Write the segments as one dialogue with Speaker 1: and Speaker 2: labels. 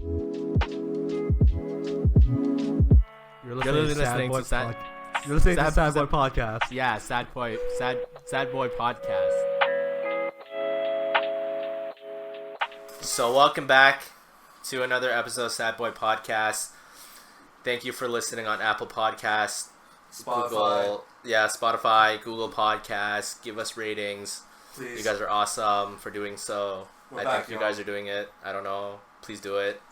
Speaker 1: You're listening to Sad Boy Podcast.
Speaker 2: Yeah, Sad Boy Podcast. So welcome back to another episode of Sad Boy Podcast. Thank you for listening on Apple Podcasts, Spotify, Google Podcasts. Give us ratings. Please. You guys are awesome for doing so. I think you guys are doing it. I don't know. Please do it.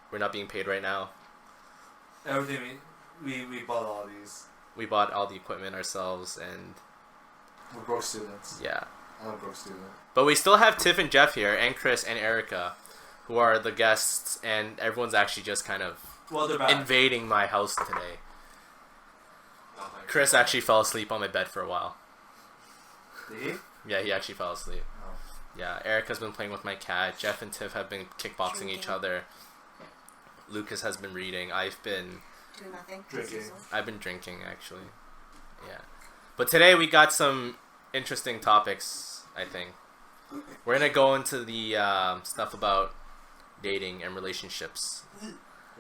Speaker 2: We're not being paid right now.
Speaker 3: Everything we bought all these.
Speaker 2: We bought all the equipment ourselves, and
Speaker 3: we're broke students.
Speaker 2: Yeah.
Speaker 3: I'm a broke student.
Speaker 2: But we still have Tiff and Jeff here, and Chris and Erica, who are the guests, and everyone's actually just kind of invading my house today. Chris actually fell asleep on my bed for a while.
Speaker 3: Did he?
Speaker 2: Yeah, he actually fell asleep.
Speaker 3: Oh.
Speaker 2: Yeah, Erica's been playing with my cat. Jeff and Tiff have been kickboxing each other. Lucas has been reading. I've been
Speaker 4: doing nothing.
Speaker 3: Drinking.
Speaker 2: I've been drinking, actually. Yeah. But today we got some interesting topics, I think. We're going to go into the stuff about dating and relationships.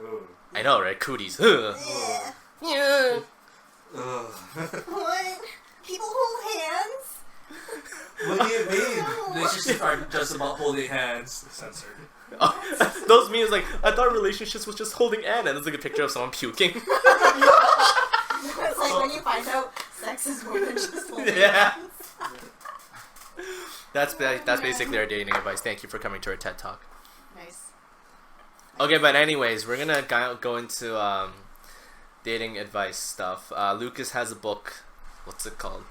Speaker 3: Ooh.
Speaker 2: I know, right? Cooties.
Speaker 4: Yeah. What? People hold hands?
Speaker 3: What do you mean? Relationships aren't just about holding hands. Censored.
Speaker 2: Oh, those memes like, I thought relationships was just holding hand, and it's like a picture of someone puking.
Speaker 4: It's like when you find out sex is more than just holding hands.
Speaker 2: That's basically our dating advice. Thank you for coming to our TED Talk.
Speaker 4: Nice.
Speaker 2: Okay, but anyways, we're gonna go into dating advice stuff. Lucas has a book. What's it called?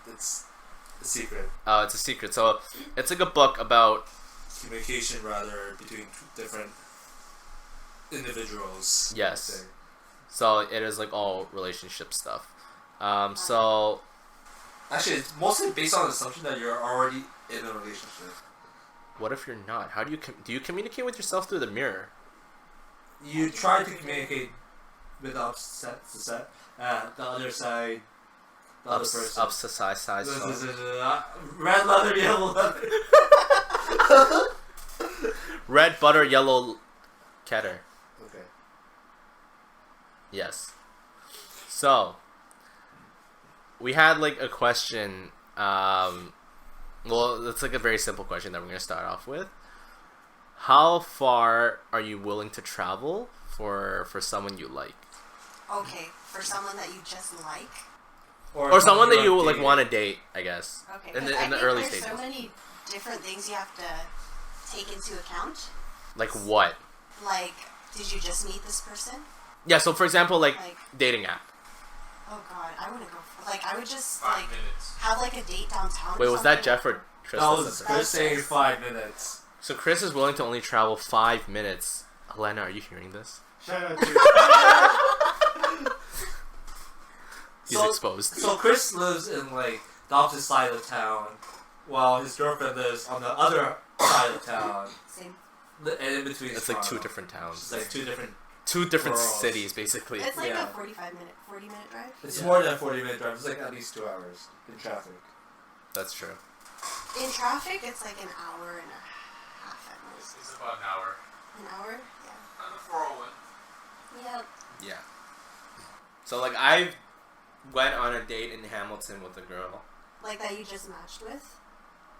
Speaker 3: It's a secret.
Speaker 2: Oh, it's a secret. So it's like a book about
Speaker 3: communication, rather, between different individuals.
Speaker 2: Yes. So it is like all relationship stuff. So
Speaker 3: actually, it's mostly based on the assumption that you're already in a relationship.
Speaker 2: What if you're not? How do you communicate with yourself through the mirror?
Speaker 3: You try to communicate with the opposite, the other side, the other person.
Speaker 2: Side.
Speaker 3: Red leather, yellow leather.
Speaker 2: Red butter, yellow cheddar.
Speaker 3: Okay.
Speaker 2: Yes. So we had like a question. Well, it's like a very simple question that we're gonna start off with. How far are you willing to travel for someone you like?
Speaker 4: Okay, for someone that you just like.
Speaker 2: Or someone that you like want to date, I guess.
Speaker 4: Okay.
Speaker 2: In the early
Speaker 4: there's
Speaker 2: stages.
Speaker 4: so many different things you have to take into account.
Speaker 2: Like what?
Speaker 4: Like, did you just meet this person?
Speaker 2: Yeah. So for example, like dating app.
Speaker 4: Oh God, I wouldn't go. I would just
Speaker 3: 5 minutes.
Speaker 4: have like a date downtown.
Speaker 2: Wait, was that Jeff or Chris?
Speaker 3: That was Chris saying 5 minutes.
Speaker 2: So Chris is willing to only travel 5 minutes. Elena, are you hearing this?
Speaker 3: Shout out to
Speaker 2: He's exposed.
Speaker 3: So Chris lives in like the opposite side of town, while his girlfriend lives on the other side of town.
Speaker 4: Same.
Speaker 3: And in between,
Speaker 2: it's like two different towns.
Speaker 3: It's like two different
Speaker 2: worlds. Cities, basically.
Speaker 4: It's like a 40 minute drive.
Speaker 3: It's more than a 40-minute drive. It's like at least 2 hours in traffic.
Speaker 2: That's true.
Speaker 4: In traffic, it's like an hour and a half at most.
Speaker 3: It's about an hour.
Speaker 4: An hour? Yeah.
Speaker 3: On the 401.
Speaker 4: Yep.
Speaker 2: Yeah. So like I went on a date in Hamilton with a girl.
Speaker 4: Like that you just matched with?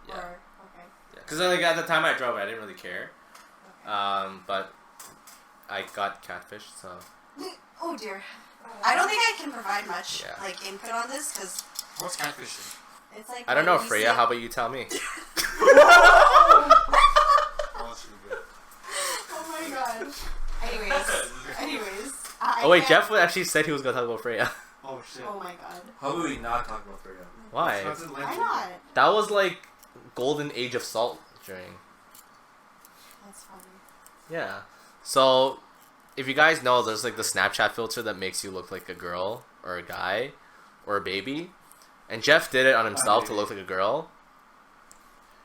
Speaker 2: Yeah.
Speaker 4: Or, okay.
Speaker 2: Yeah. Because like at the time I drove, I didn't really care.
Speaker 4: Okay.
Speaker 2: But I got catfished, so.
Speaker 4: Oh dear. I don't think I can provide much
Speaker 2: Yeah.
Speaker 4: input on this because
Speaker 3: What's catfishing?
Speaker 4: it's like.
Speaker 2: I don't know, Freya. How about you tell me?
Speaker 4: Oh my gosh. Anyways.
Speaker 2: Oh wait, Jeff actually said he was gonna talk about Freya.
Speaker 3: Oh shit.
Speaker 4: Oh my god.
Speaker 3: How about we not talk about Freya?
Speaker 2: Why?
Speaker 4: Why not?
Speaker 2: That was like golden age of salt during.
Speaker 4: That's funny.
Speaker 2: Yeah. So, if you guys know, there's like the Snapchat filter that makes you look like a girl or a guy or a baby. And Jeff did it on himself to look like a girl.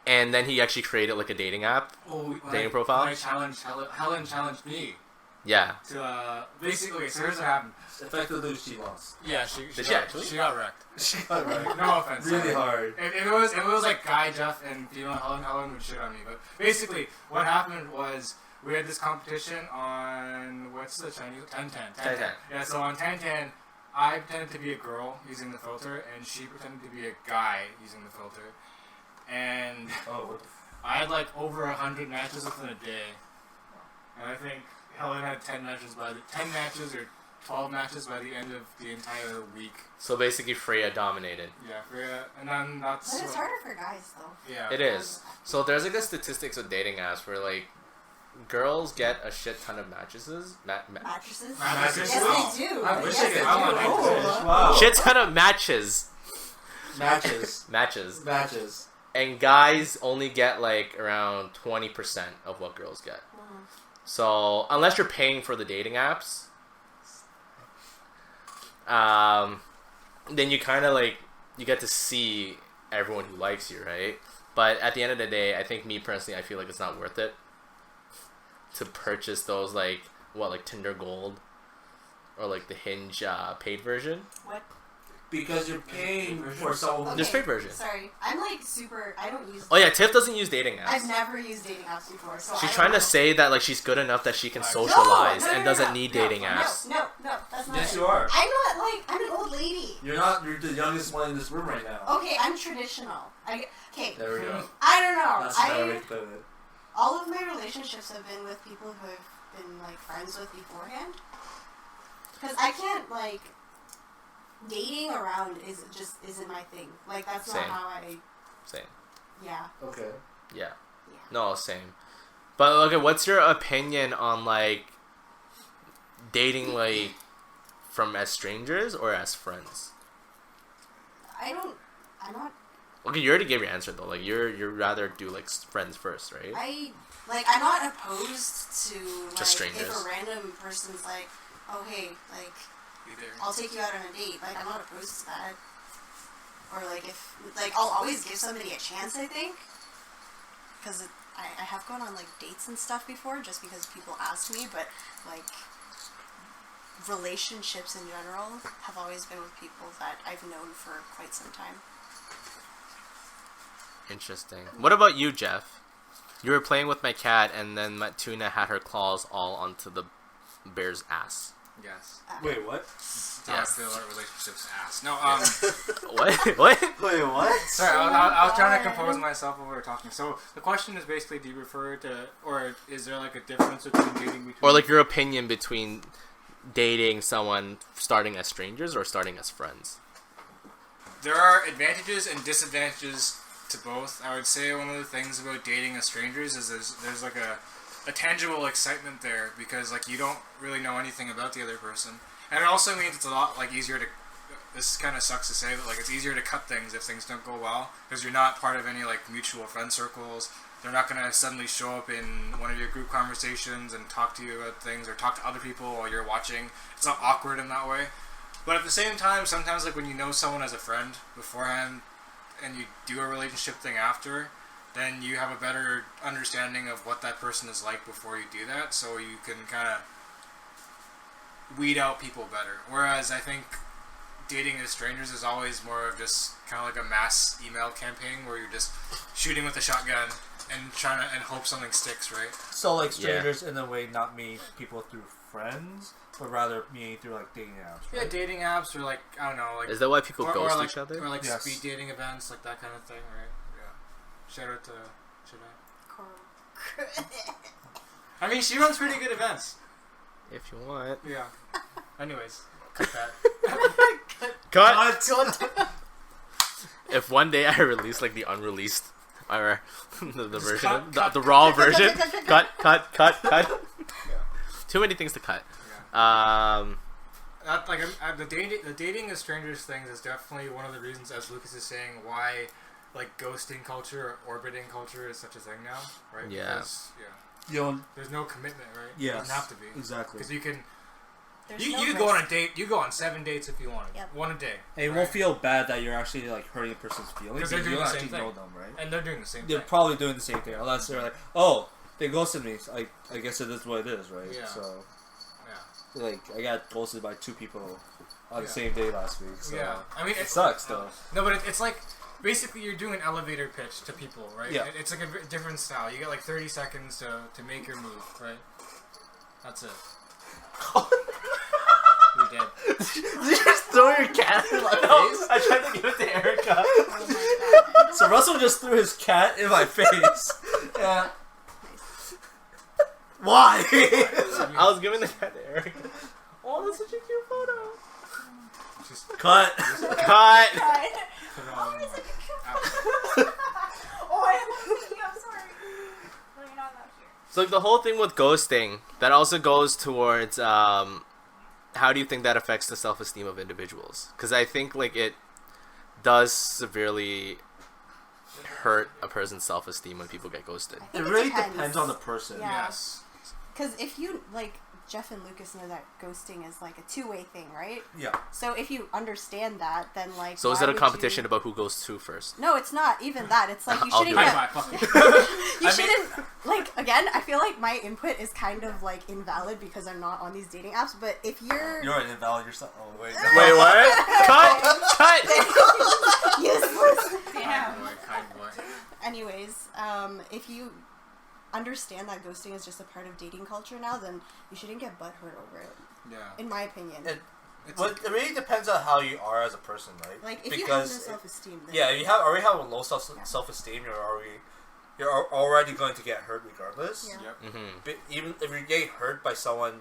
Speaker 2: And then he actually created like a dating app, dating profile.
Speaker 3: Helen challenged me.
Speaker 2: Yeah.
Speaker 1: To basically, okay, so here's what happened.
Speaker 3: Effectively, she lost.
Speaker 1: Yeah,
Speaker 2: Did she actually?
Speaker 1: She got wrecked.
Speaker 3: She got right.
Speaker 1: No offense.
Speaker 3: Really hard.
Speaker 1: If it was like Guy, Jeff, and female Helen would shit on me. But basically, what happened was we had this competition on what's the Chinese 10-10. Yeah, so on 10-10, I pretended to be a girl using the filter, and she pretended to be a guy using the filter. And I had like over 100 matches within a day, and I think Helen had 10 matches or 12 matches by the end of the entire week.
Speaker 2: So basically, Freya dominated.
Speaker 1: Yeah, Freya, and then that's.
Speaker 4: But it's harder for guys though.
Speaker 2: Yeah, it is. So there's like a statistics of dating apps where like girls get a shit ton of mattresses.
Speaker 1: Mattresses?
Speaker 4: Yes, they do.
Speaker 1: I wish
Speaker 4: yes,
Speaker 1: I could.
Speaker 4: they do.
Speaker 3: Wow.
Speaker 2: Shit ton of matches.
Speaker 3: Matches. And
Speaker 2: guys only get like around 20% of what girls get.
Speaker 4: Mm-hmm.
Speaker 2: So unless you're paying for the dating apps, then you kind of like you get to see everyone who likes you, right? But at the end of the day, I think me personally, I feel like it's not worth it to purchase those like Tinder Gold or like the Hinge paid version.
Speaker 4: What?
Speaker 3: Because you're paying for someone.
Speaker 2: There's paid version.
Speaker 4: Sorry, I'm like super. I don't use.
Speaker 2: Oh yeah, Tiff doesn't use dating apps.
Speaker 4: I've never used dating apps before, so
Speaker 2: She's
Speaker 4: I
Speaker 2: trying
Speaker 4: don't
Speaker 2: to
Speaker 4: know.
Speaker 2: say that like she's good enough that she can socialize and doesn't need dating apps.
Speaker 4: No, that's not
Speaker 3: Yes,
Speaker 4: it.
Speaker 3: you are.
Speaker 4: I'm not like I'm an old lady.
Speaker 3: You're not. You're the youngest one in this room right now.
Speaker 4: Okay, I'm traditional. Okay.
Speaker 3: There we go.
Speaker 4: I don't know.
Speaker 3: That's a better way to put it.
Speaker 4: All of my relationships have been with people who I've been like friends with beforehand. Because I can't like dating around isn't my thing. Like that's not
Speaker 2: Same.
Speaker 4: how I.
Speaker 2: Same.
Speaker 4: Yeah.
Speaker 3: Okay.
Speaker 2: Yeah.
Speaker 4: Yeah.
Speaker 2: No, same. But okay, what's your opinion on like dating like from as strangers or as friends?
Speaker 4: I'm not.
Speaker 2: Okay, you already gave your answer though. Like you're rather do like friends first, right?
Speaker 4: I'm not opposed to like
Speaker 2: strangers.
Speaker 4: if a random person's like, oh hey, like I'll take you out on a date. Like I'm not opposed to that. Or like if like I'll always give somebody a chance. I think because I have gone on like dates and stuff before just because people ask me, but like relationships in general have always been with people that I've known for quite some time.
Speaker 2: Interesting. What about you, Jeff? You were playing with my cat, and then my tuna had her claws all onto the bear's ass.
Speaker 1: Yes.
Speaker 3: Wait, what?
Speaker 1: Yeah, I feel our relationship's ass. No,
Speaker 2: What?
Speaker 3: Wait, what?
Speaker 1: Sorry, I was trying to compose myself while we were talking. So the question is basically, do you refer to, or is there like a difference between dating between...
Speaker 2: Or like your opinion between dating someone starting as strangers or starting as friends?
Speaker 1: There are advantages and disadvantages to both. I would say one of the things about dating as strangers is there's like a tangible excitement there because like you don't really know anything about the other person, and it also means it's a lot like easier to. This kind of sucks to say, but like it's easier to cut things if things don't go well because you're not part of any like mutual friend circles. They're not gonna suddenly show up in one of your group conversations and talk to you about things or talk to other people while you're watching. It's not awkward in that way. But at the same time, sometimes like when you know someone as a friend beforehand and you do a relationship thing after, then you have a better understanding of what that person is like before you do that, so you can kind of weed out people better. Whereas I think dating as strangers is always more of just kind of like a mass email campaign where you're just shooting with a shotgun and trying to and hope something sticks, right?
Speaker 3: So like strangers in a way, not meet people through friends, but rather meet through like dating apps. Right?
Speaker 1: Yeah, dating apps or like I don't know, like
Speaker 2: Is that why people ghost
Speaker 1: like,
Speaker 2: each other?
Speaker 1: or like
Speaker 3: Yes.
Speaker 1: speed dating events, like that kind of thing, right? Yeah. Shout out to Shadai. I mean, she runs pretty good events.
Speaker 2: If you want.
Speaker 1: Yeah. Anyways, cut that.
Speaker 2: Cut! If one day I release like the unreleased or the version, the raw version, cut.
Speaker 1: Yeah.
Speaker 2: Too many things to cut.
Speaker 1: Yeah. The dating as strangers things is definitely one of the reasons, as Lucas is saying, why like ghosting culture or orbiting culture is such a thing now, right?
Speaker 2: Yeah.
Speaker 1: Because, there's no commitment, right?
Speaker 3: Yes.
Speaker 1: It doesn't have to be.
Speaker 3: Exactly.
Speaker 1: Because you can.
Speaker 4: There's
Speaker 1: You
Speaker 4: no
Speaker 1: can go on a
Speaker 4: risk.
Speaker 1: date. You go on 7 dates if you want.
Speaker 4: Yep.
Speaker 1: One a day.
Speaker 3: And you won't feel bad that you're actually like hurting a person's feelings.
Speaker 1: Because they're
Speaker 3: You
Speaker 1: doing
Speaker 3: don't
Speaker 1: the same
Speaker 3: actually
Speaker 1: thing.
Speaker 3: know them, right?
Speaker 1: And they're doing the same
Speaker 3: They're
Speaker 1: thing.
Speaker 3: probably doing the same thing, unless they're like, oh, they ghosted me. So I guess it is what it is, right?
Speaker 1: Yeah.
Speaker 3: So like I got ghosted by 2 people on the same day last week. So
Speaker 1: yeah, I mean
Speaker 3: it sucks though.
Speaker 1: No, but it's like basically you're doing an elevator pitch to people, right?
Speaker 3: Yeah.
Speaker 1: It's like a different style. You get like 30 seconds to make your move, right? That's it. You're dead.
Speaker 2: Did you just throw your cat in my face? I tried to give it to Erica.
Speaker 4: Oh my god.
Speaker 3: So Russell just threw his cat in my face. Yeah. Why?
Speaker 2: I was giving the cat to Erica. Oh, that's such a cute photo.
Speaker 1: Just
Speaker 3: Cut.
Speaker 2: Cut.
Speaker 4: Oh, it's like a cute. Oh, I love you. I'm sorry. No, you're not allowed here.
Speaker 2: So like, the whole thing with ghosting, that also goes towards how do you think that affects the self-esteem of individuals? Because I think like it does severely hurt a person's self-esteem when people get ghosted.
Speaker 3: It really depends on the person.
Speaker 4: Yeah.
Speaker 1: yes.
Speaker 4: Because if you, like, Jeff and Lucas know that ghosting is, like, a two-way thing, right?
Speaker 3: Yeah.
Speaker 4: So if you understand that, then, like,
Speaker 2: So is
Speaker 4: why
Speaker 2: it a
Speaker 4: would
Speaker 2: competition
Speaker 4: you...
Speaker 2: about who goes to first?
Speaker 4: No, it's not even that. It's like you
Speaker 2: I'll
Speaker 4: shouldn't
Speaker 2: do it.
Speaker 4: get...
Speaker 1: High five, fuck you.
Speaker 4: You shouldn't, like, again, I feel like my input is kind of, like, invalid because I'm not on these dating apps, but if you're...
Speaker 3: You're an invalid yourself. Oh, wait.
Speaker 2: Wait, what? Cut!
Speaker 4: Useless.
Speaker 1: Kind boy, kind boy.
Speaker 4: Anyways, if you understand that ghosting is just a part of dating culture now, then you shouldn't get butthurt over it.
Speaker 1: Yeah.
Speaker 4: In my opinion.
Speaker 3: It really depends on how you are as a person, right?
Speaker 4: Like, if you have no self-esteem, then...
Speaker 3: Yeah, you already have a low self-esteem, you're already going to get hurt regardless.
Speaker 4: Yeah.
Speaker 1: Yep.
Speaker 2: Mm-hmm.
Speaker 3: But even if you're getting hurt by someone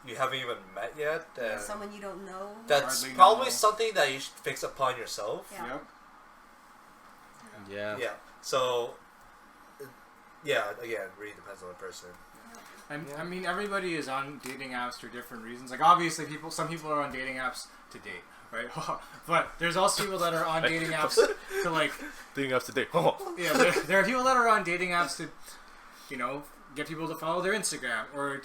Speaker 3: you haven't even met yet, then
Speaker 4: someone you don't know.
Speaker 3: that's
Speaker 1: Hardly
Speaker 3: probably
Speaker 1: know.
Speaker 3: something that you should fix upon yourself.
Speaker 4: Yeah.
Speaker 1: Yep.
Speaker 2: Yeah.
Speaker 3: Yeah. So, yeah, again, really depends on the person.
Speaker 1: And I mean, everybody is on dating apps for different reasons. Like, obviously, some people are on dating apps to date, right? But there's also people that are on dating apps to, like...
Speaker 2: Dating apps today.
Speaker 1: Yeah, there are people that are on dating apps to, you know, get people to follow their Instagram, or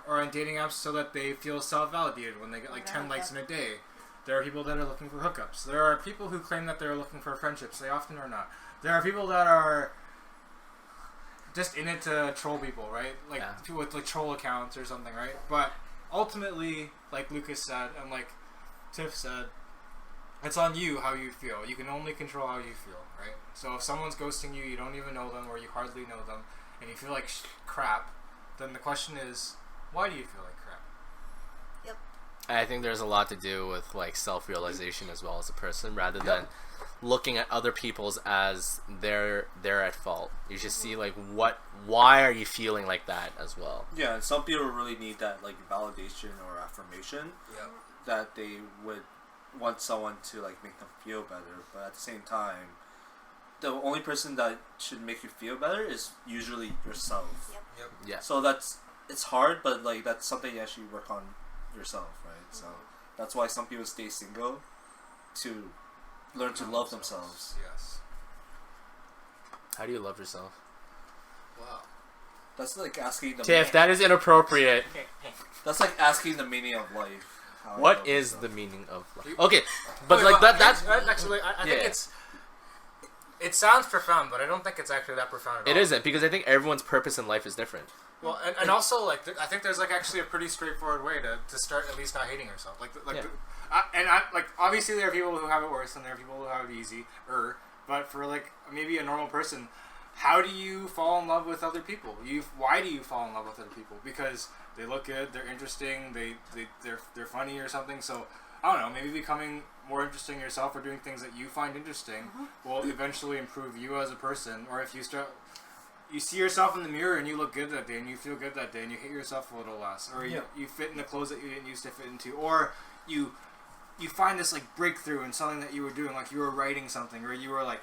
Speaker 1: on dating apps so that they feel self-validated when they get, like, 10 likes in a day. There are people that are looking for hookups. There are people who claim that they're looking for friendships. They often are not. There are people that are just in it to troll people, right? Like, people with, like, troll accounts or something, right? But ultimately, like Lucas said, and like Tiff said, it's on you how you feel. You can only control how you feel, right? So if someone's ghosting you, you don't even know them, or you hardly know them, and you feel like crap, then the question is, why do you feel like crap?
Speaker 4: Yep.
Speaker 2: I think there's a lot to do with like self-realization as well as a person, rather than looking at other people's as they're at fault. You should see like why are you feeling like that as well.
Speaker 3: Yeah, and some people really need that like validation or affirmation.
Speaker 1: Yeah.
Speaker 3: That they would want someone to like make them feel better, but at the same time, the only person that should make you feel better is usually yourself.
Speaker 4: Yep.
Speaker 2: Yeah.
Speaker 3: So it's hard, but like that's something you actually work on yourself, right? So that's why some people stay single, to learn to love themselves.
Speaker 1: Yes.
Speaker 2: How do you love yourself?
Speaker 1: Wow.
Speaker 3: That's like asking the
Speaker 2: Tiff, that is inappropriate.
Speaker 3: that's like asking the meaning of life. How I
Speaker 2: What
Speaker 3: love
Speaker 2: is
Speaker 3: myself.
Speaker 2: the meaning of life? Okay, but
Speaker 1: Wait,
Speaker 2: like
Speaker 1: well,
Speaker 2: that's
Speaker 1: actually, I think it sounds profound, but I don't think it's actually that profound at all.
Speaker 2: it isn't, because I think everyone's purpose in life is different.
Speaker 1: Well, and also, like, I think there's, like, actually a pretty straightforward way to start at least not hating yourself. Like, obviously there are people who have it worse, and there are people who have it easy, but for, like, maybe a normal person, how do you fall in love with other people? Why do you fall in love with other people? Because they look good, they're interesting, they're funny or something, so, I don't know, maybe becoming more interesting yourself or doing things that you find interesting will eventually improve you as a person. Or if you see yourself in the mirror and you look good that day and you feel good that day and you hate yourself a little less, or you fit in the clothes that you didn't used to fit into, or you find this like breakthrough in something that you were doing, like you were writing something, or you were like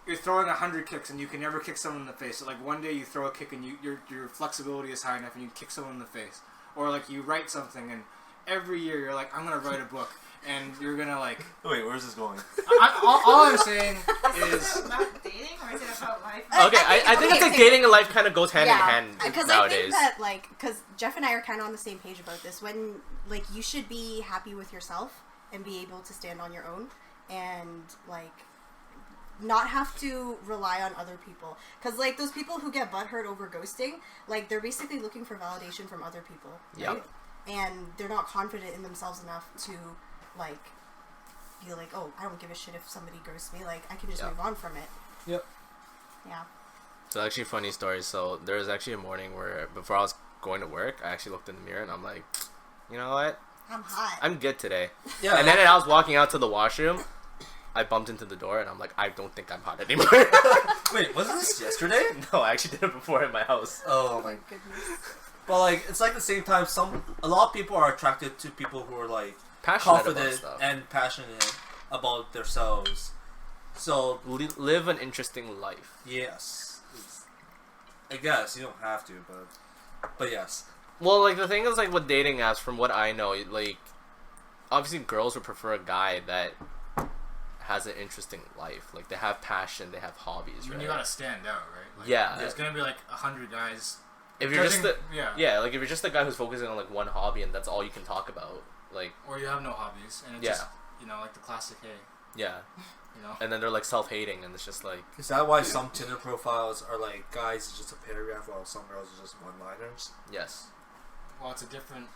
Speaker 1: you're throwing 100 kicks and you can never kick someone in the face. So like one day you throw a kick and your flexibility is high enough and you kick someone in the face, or like you write something and every year you're like, I'm gonna write a book. And you're gonna like.
Speaker 3: Wait, where's this going?
Speaker 1: All I'm saying is.
Speaker 5: Is it about dating or is it about life?
Speaker 2: Okay, I think it's like dating and life kind of goes hand in hand
Speaker 4: because
Speaker 2: nowadays.
Speaker 4: I think that like, because Jeff and I are kind of on the same page about this. When like you should be happy with yourself and be able to stand on your own, and like not have to rely on other people. Because, like, those people who get butthurt over ghosting, like, they're basically looking for validation from other people. Right?
Speaker 2: Yep.
Speaker 4: And they're not confident in themselves enough to, like, be like, oh, I don't give a shit if somebody ghosts me. Like, I can just move on from it.
Speaker 3: Yep.
Speaker 4: Yeah.
Speaker 2: So actually, funny story. So there was actually a morning where before I was going to work, I actually looked in the mirror and I'm like, you know what?
Speaker 4: I'm hot.
Speaker 2: I'm good today.
Speaker 3: Yeah.
Speaker 2: And then I was walking out to the washroom. I bumped into the door and I'm like, I don't think I'm hot anymore.
Speaker 3: Wait, wasn't this yesterday?
Speaker 2: No, I actually did it before in my house.
Speaker 3: Oh my
Speaker 4: goodness.
Speaker 3: But like, it's like at the same time, a lot of people are attracted to people who are like
Speaker 2: Passionate about
Speaker 3: confident
Speaker 2: stuff.
Speaker 3: and passionate about themselves. So
Speaker 2: Live an interesting life.
Speaker 3: yes, I guess you don't have to, but yes.
Speaker 2: Well, like, the thing is, like, with dating apps, from what I know, like, obviously girls would prefer a guy that has an interesting life. Like, they have passion, they have hobbies, right?
Speaker 1: You gotta stand out, right? Like,
Speaker 2: Yeah.
Speaker 1: There's gonna be like 100 guys.
Speaker 2: If you're just the
Speaker 1: yeah,
Speaker 2: like if you're just the guy who's focusing on like one hobby and that's all you can talk about, like,
Speaker 1: or you have no hobbies, and it's just like the classic, hey,
Speaker 2: yeah, and then they're like self-hating, and it's just like,
Speaker 3: Is that why some Tinder profiles are like guys it's just a paragraph, while some girls are just one-liners?
Speaker 2: yes,
Speaker 1: well, it's a different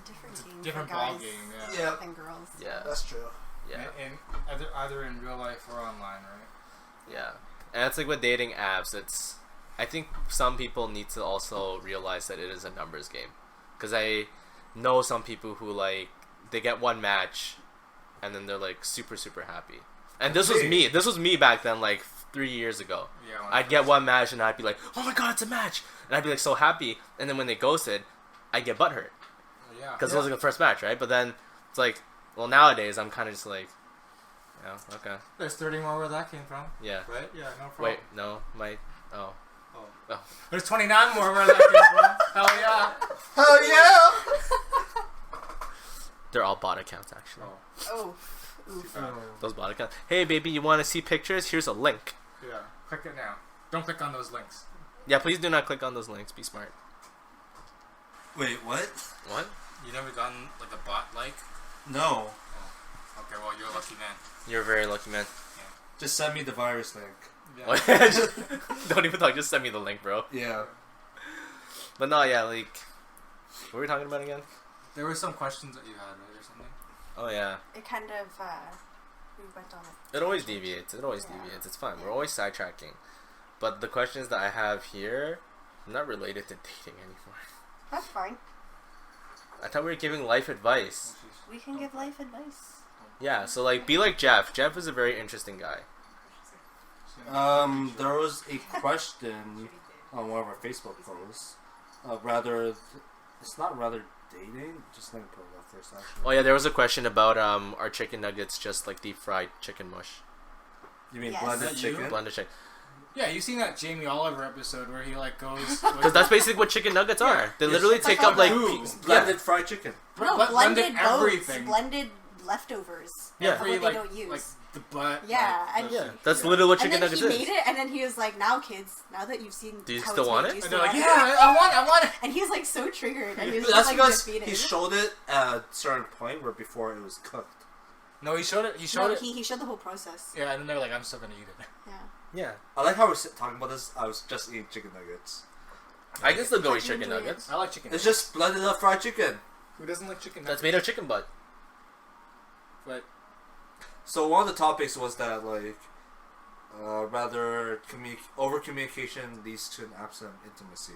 Speaker 4: game
Speaker 1: different
Speaker 4: for
Speaker 1: ball
Speaker 4: guys
Speaker 1: game,
Speaker 3: Yeah.
Speaker 4: than girls.
Speaker 2: yeah,
Speaker 3: That's true.
Speaker 2: yeah,
Speaker 1: and either in real life or online, right?
Speaker 2: yeah, and it's like with dating apps, it's, I think some people need to also realize that it is a numbers game, because I know some people who, like, they get one match and then they're like super happy, and this was me back then, like 3 years ago.
Speaker 1: Yeah,
Speaker 2: I'd get one match and I'd be like, oh my god, it's a match, and I'd be like so happy, and then when they ghosted, I'd get butthurt
Speaker 1: yeah,
Speaker 2: because it was like the first match, right? But then it's like, well, nowadays I'm kind of just like, yeah, okay,
Speaker 1: There's 30 more where that came from.
Speaker 2: yeah,
Speaker 1: Right? Yeah, no problem.
Speaker 2: wait, no, oh.
Speaker 1: There's 29 more where that came from. Hell yeah.
Speaker 3: Hell yeah!
Speaker 2: They're all bot accounts, actually.
Speaker 4: Oh.
Speaker 2: Those bot accounts. Hey, baby, you want to see pictures? Here's a link.
Speaker 1: Yeah. Click it now. Don't click on those links.
Speaker 2: Yeah, please do not click on those links. Be smart.
Speaker 3: Wait, what?
Speaker 2: What?
Speaker 1: You never gotten like a bot like?
Speaker 3: No.
Speaker 1: Oh. Okay, well, you're a lucky man.
Speaker 2: You're a very lucky man.
Speaker 3: Just send me the virus link.
Speaker 1: Yeah.
Speaker 2: Just, don't even talk. Just send me the link, bro.
Speaker 3: Yeah.
Speaker 2: But no, yeah, like, what were we talking about again?
Speaker 1: There were some questions that you had, right, or something?
Speaker 2: Oh yeah.
Speaker 4: It kind of, we went on it.
Speaker 2: It always deviates. It always deviates. It's fine. We're always sidetracking. But the questions that I have here are not related to dating anymore.
Speaker 4: That's fine.
Speaker 2: I thought we were giving life advice.
Speaker 4: We can give life advice.
Speaker 2: Yeah, so like, be like Jeff. Jeff is a very interesting guy.
Speaker 3: There was a question on one of our Facebook posts. It's not rather dating. Just let me pull it up first, actually.
Speaker 2: Oh yeah, there was a question about are chicken nuggets just like deep fried chicken mush?
Speaker 3: You mean
Speaker 4: Yes.
Speaker 3: blended
Speaker 1: Is that you?
Speaker 3: chicken?
Speaker 2: Blended chicken.
Speaker 1: Yeah, you seen that Jamie Oliver episode where he like goes...
Speaker 2: Because that's basically what chicken nuggets are. They literally
Speaker 4: It's
Speaker 2: take
Speaker 4: like
Speaker 2: up like
Speaker 1: food.
Speaker 3: Blended fried chicken.
Speaker 4: No,
Speaker 1: blended
Speaker 4: blended
Speaker 1: everything.
Speaker 4: blended leftovers.
Speaker 2: Yeah.
Speaker 1: Every,
Speaker 4: What they
Speaker 1: like,
Speaker 4: don't use.
Speaker 1: like the butt.
Speaker 4: Yeah,
Speaker 1: like,
Speaker 4: and
Speaker 1: the-
Speaker 2: yeah, that's literally what
Speaker 4: And
Speaker 2: chicken
Speaker 4: then
Speaker 2: nuggets
Speaker 4: he
Speaker 2: is.
Speaker 4: made it, and then he was like, "Now, kids, now that you've seen,
Speaker 2: Do you
Speaker 4: how
Speaker 2: still
Speaker 4: it's
Speaker 2: want
Speaker 4: made,
Speaker 2: it?
Speaker 4: do you
Speaker 1: And
Speaker 4: still
Speaker 1: they're like,
Speaker 4: want it?"
Speaker 1: yeah, I want it.
Speaker 4: And he's like so triggered, and he was
Speaker 3: That's
Speaker 4: just like
Speaker 3: because
Speaker 4: defeated.
Speaker 3: he showed it at a certain point where before it was cooked.
Speaker 1: No, he showed it. He showed
Speaker 4: No,
Speaker 1: it.
Speaker 4: he showed the whole process.
Speaker 1: Yeah, and then they're like, I'm still gonna eat it.
Speaker 4: Yeah.
Speaker 2: Yeah,
Speaker 3: I like how we're talking about this. I was just eating chicken nuggets.
Speaker 2: I can still go eat
Speaker 4: How'd you
Speaker 2: chicken
Speaker 4: enjoy it?
Speaker 2: nuggets.
Speaker 1: I like chicken.
Speaker 3: It's just blended up fried chicken.
Speaker 1: Who doesn't like chicken?
Speaker 2: That's made of chicken butt.
Speaker 1: But
Speaker 3: So one of the topics was that like, rather over communication leads to an absence of intimacy.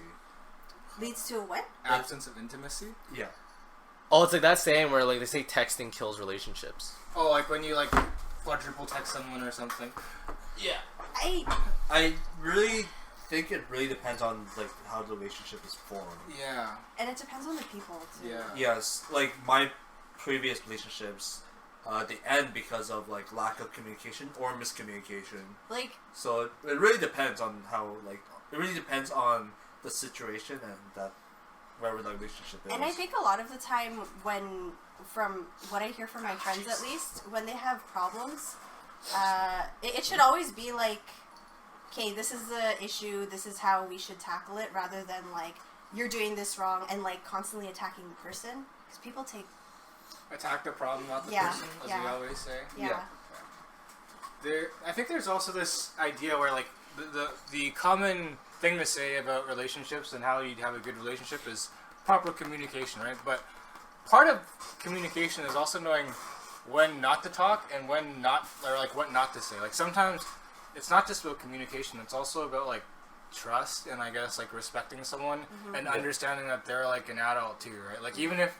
Speaker 4: Leads to a what?
Speaker 1: absence of intimacy.
Speaker 3: Yeah.
Speaker 2: Oh, it's like that saying where like they say texting kills relationships.
Speaker 1: Oh, like when you like quadruple text someone or something. Yeah.
Speaker 3: I really think it really depends on like how the relationship is formed.
Speaker 1: Yeah.
Speaker 4: And it depends on the people too.
Speaker 1: Yeah.
Speaker 3: Yes, like my previous relationships, they end because of like lack of communication or miscommunication.
Speaker 4: Like,
Speaker 3: So it really depends on how like it really depends on the situation and that wherever the relationship is.
Speaker 4: and I think a lot of the time when, from what I hear from my friends at least, when they have problems, it should always be like, okay, this is the issue, this is how we should tackle it, rather than like, you're doing this wrong and like constantly attacking the person. Because people take,
Speaker 1: Attack the problem, not the
Speaker 4: Yeah,
Speaker 1: person, as
Speaker 4: yeah.
Speaker 1: we always say.
Speaker 4: yeah.
Speaker 3: Yeah.
Speaker 1: I think there's also this idea where like the common thing to say about relationships and how you have a good relationship is proper communication, right? But part of communication is also knowing when not to talk and when not, or like what not to say. Like sometimes it's not just about communication; it's also about like trust and I guess like respecting someone and understanding that they're like an adult too, right? Like even if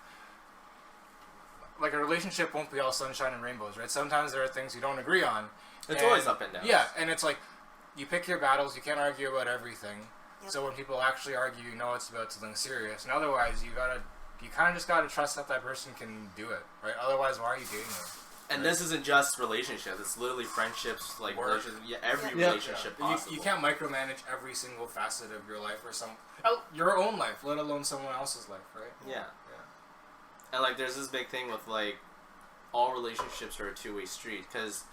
Speaker 1: like a relationship won't be all sunshine and rainbows, right? Sometimes there are things you don't agree on.
Speaker 2: It's always up and down.
Speaker 1: Yeah, and it's like you pick your battles. You can't argue about everything.
Speaker 4: Yep.
Speaker 1: So when people actually argue, you know it's about something serious. And otherwise, you kind of just gotta trust that person can do it, right? Otherwise, why are you dating them?
Speaker 2: And this isn't just relationships; it's literally friendships, like relationships, every relationship possible.
Speaker 1: You can't micromanage every single facet of your life or your own life, let alone someone else's life, right?
Speaker 2: Yeah. And like, there's this big thing with like, all relationships are a two-way street. Because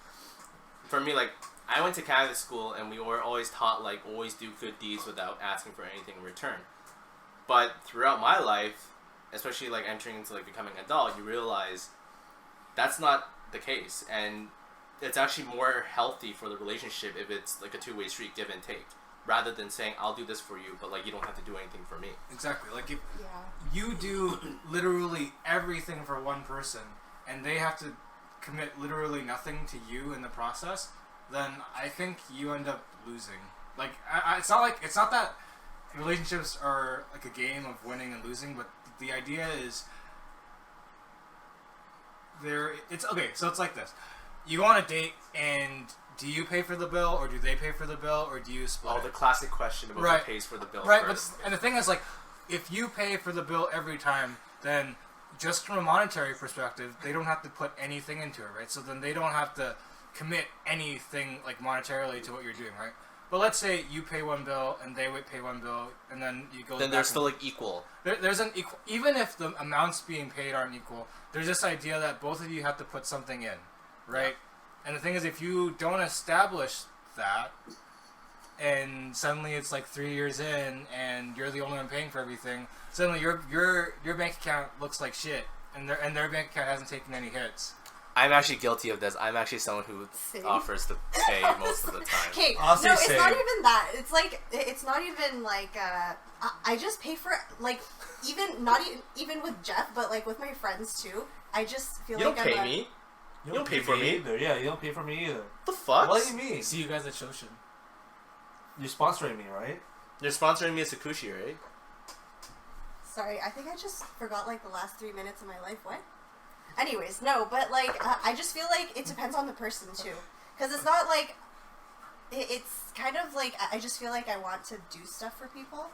Speaker 2: for me, like, I went to Catholic school, and we were always taught like, always do good deeds without asking for anything in return. But throughout my life, especially like entering into like becoming an adult, you realize that's not the case, and it's actually more healthy for the relationship if it's like a two-way street, give and take, rather than saying I'll do this for you, but like you don't have to do anything for me.
Speaker 1: Exactly. Like if you do literally everything for one person, and they have to commit literally nothing to you in the process, then I think you end up losing. Like it's not that relationships are like a game of winning and losing, but the idea is it's okay, so it's like this. You go on a date, and do you pay for the bill, or do they pay for the bill, or do you split it?
Speaker 2: The classic question about who pays for the bill first.
Speaker 1: And the thing is, like, if you pay for the bill every time, then just from a monetary perspective, they don't have to put anything into it, right? So then they don't have to commit anything, like, monetarily to what you're doing, right? But let's say you pay one bill, and they would pay one bill, and then you go.
Speaker 2: Then they're still like equal.
Speaker 1: There's an equal, even if the amounts being paid aren't equal. There's this idea that both of you have to put something in, right? Yeah. And the thing is, if you don't establish that, and suddenly it's like 3 years in, and you're the only one paying for everything, suddenly your bank account looks like shit, and their bank account hasn't taken any hits.
Speaker 2: I'm actually guilty of this. I'm actually someone who offers to pay most of the time.
Speaker 4: Okay, no, it's not even that. It's like, it's not even like, I just pay for, like, even with Jeff, but like with my friends too. I just feel
Speaker 2: you
Speaker 4: like
Speaker 2: don't pay me. You don't pay for me
Speaker 3: either. Yeah, you don't pay for me either.
Speaker 2: The fuck?
Speaker 3: What do you mean?
Speaker 1: See you guys at Shoshin.
Speaker 3: You're sponsoring me, right?
Speaker 2: You're sponsoring me as Sakushi, right?
Speaker 4: Sorry, I think I just forgot like the last 3 minutes of my life. What? Anyways, no, but like I just feel like it depends on the person too, because it's not like it's kind of like I just feel like I want to do stuff for people.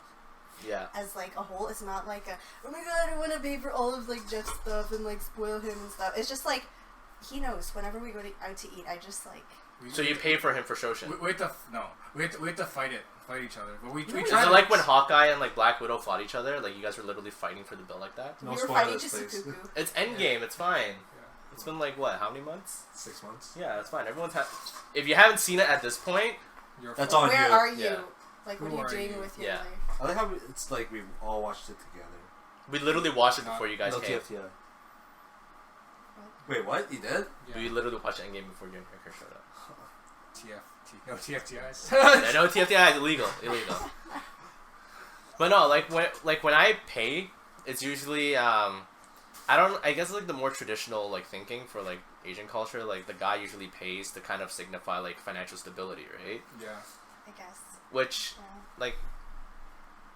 Speaker 2: Yeah.
Speaker 4: As like a whole, it's not like oh my god, I want to pay for all of like Jeff's stuff and like spoil him and stuff. It's just like he knows whenever we go out to eat, I just like.
Speaker 2: So you pay for him for Shoshin?
Speaker 1: We have to fight each other. But we try.
Speaker 2: Is it like when Hawkeye and like Black Widow fought each other? Like you guys were literally fighting for the bill like that?
Speaker 3: No
Speaker 4: we were
Speaker 3: spoilers,
Speaker 4: fighting to
Speaker 3: please.
Speaker 4: Sukuku.
Speaker 2: It's Endgame. It's fine.
Speaker 1: Yeah.
Speaker 2: It's been like what? How many months?
Speaker 3: 6 months.
Speaker 2: Yeah, it's fine. Everyone's if you haven't seen it at this point,
Speaker 3: that's on
Speaker 4: Where
Speaker 3: you.
Speaker 4: are you?
Speaker 2: Yeah.
Speaker 4: Like what are you doing with your life?
Speaker 3: I like how it's like we all watched it together.
Speaker 2: we literally watched it before you guys
Speaker 3: No
Speaker 2: came.
Speaker 3: TFTI. Wait, what? You did?
Speaker 1: Yeah.
Speaker 2: We literally watched Endgame before you and Hicker showed up.
Speaker 1: No TFTIs.
Speaker 2: I know TFTI is illegal. But no, like when I pay, it's usually I guess like the more traditional like thinking for like Asian culture, like the guy usually pays to kind of signify like financial stability, right?
Speaker 1: Yeah.
Speaker 4: I guess.
Speaker 2: Which like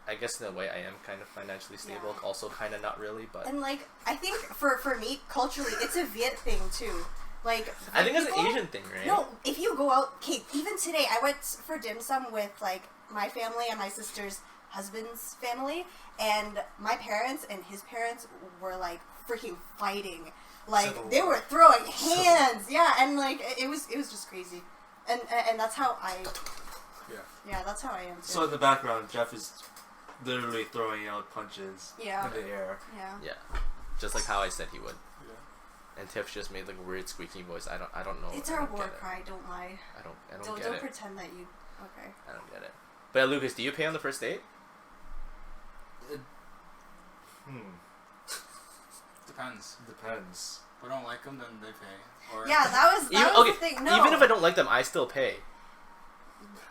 Speaker 2: I guess in a way I am kind of financially stable, also kind of not really, but
Speaker 4: and like I think for me culturally it's a Viet thing too. Like
Speaker 2: I think it's an Asian thing, right?
Speaker 4: No, if you go out, okay, even today I went for dim sum with like my family and my sister's husband's family, and my parents and his parents were like freaking fighting, like they were throwing hands, and like it was just crazy, and that's how I, that's how I am too.
Speaker 3: So in the background, Jeff is literally throwing out punches in the air.
Speaker 2: Yeah, just like how I said he would. And Tiff just made like a weird squeaky voice. I don't know.
Speaker 4: It's our war cry. Don't lie.
Speaker 2: I don't get it.
Speaker 4: Don't pretend that you. Okay.
Speaker 2: I don't get it. But Lucas, do you pay on the first date?
Speaker 1: Depends. we don't like them, then they pay. Or
Speaker 4: Yeah, that was the thing. No.
Speaker 2: Even if I don't like them, I still pay.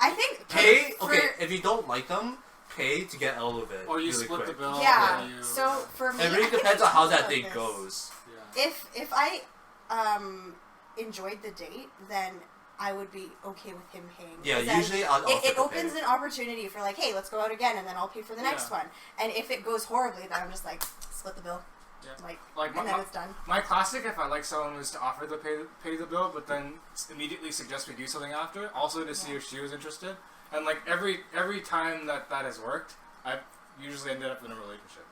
Speaker 4: I think
Speaker 3: Pay. Okay, if you don't like them, pay to get out of it.
Speaker 1: Or you
Speaker 3: really
Speaker 1: split the
Speaker 3: quick.
Speaker 1: bill.
Speaker 4: Yeah.
Speaker 1: or you-
Speaker 4: So for me,
Speaker 3: It
Speaker 4: I
Speaker 3: really
Speaker 4: think
Speaker 3: depends
Speaker 4: we
Speaker 3: on how
Speaker 4: talked
Speaker 3: that
Speaker 4: about
Speaker 3: date
Speaker 4: this.
Speaker 3: goes.
Speaker 1: Yeah.
Speaker 4: If I enjoyed the date, then I would be okay with him paying.
Speaker 3: Yeah,
Speaker 4: Because then
Speaker 3: usually I'll
Speaker 4: it opens an opportunity for like, hey, let's go out again, and then I'll pay for the next
Speaker 1: Yeah.
Speaker 4: one. And if it goes horribly, then I'm just like, split the bill.
Speaker 1: Yeah.
Speaker 4: Like and then it's done.
Speaker 1: My classic, if I like someone, was to offer to pay the bill, but then immediately suggest we do something after, also to see if she was interested. And like every time that has worked, I've usually ended up in a relationship.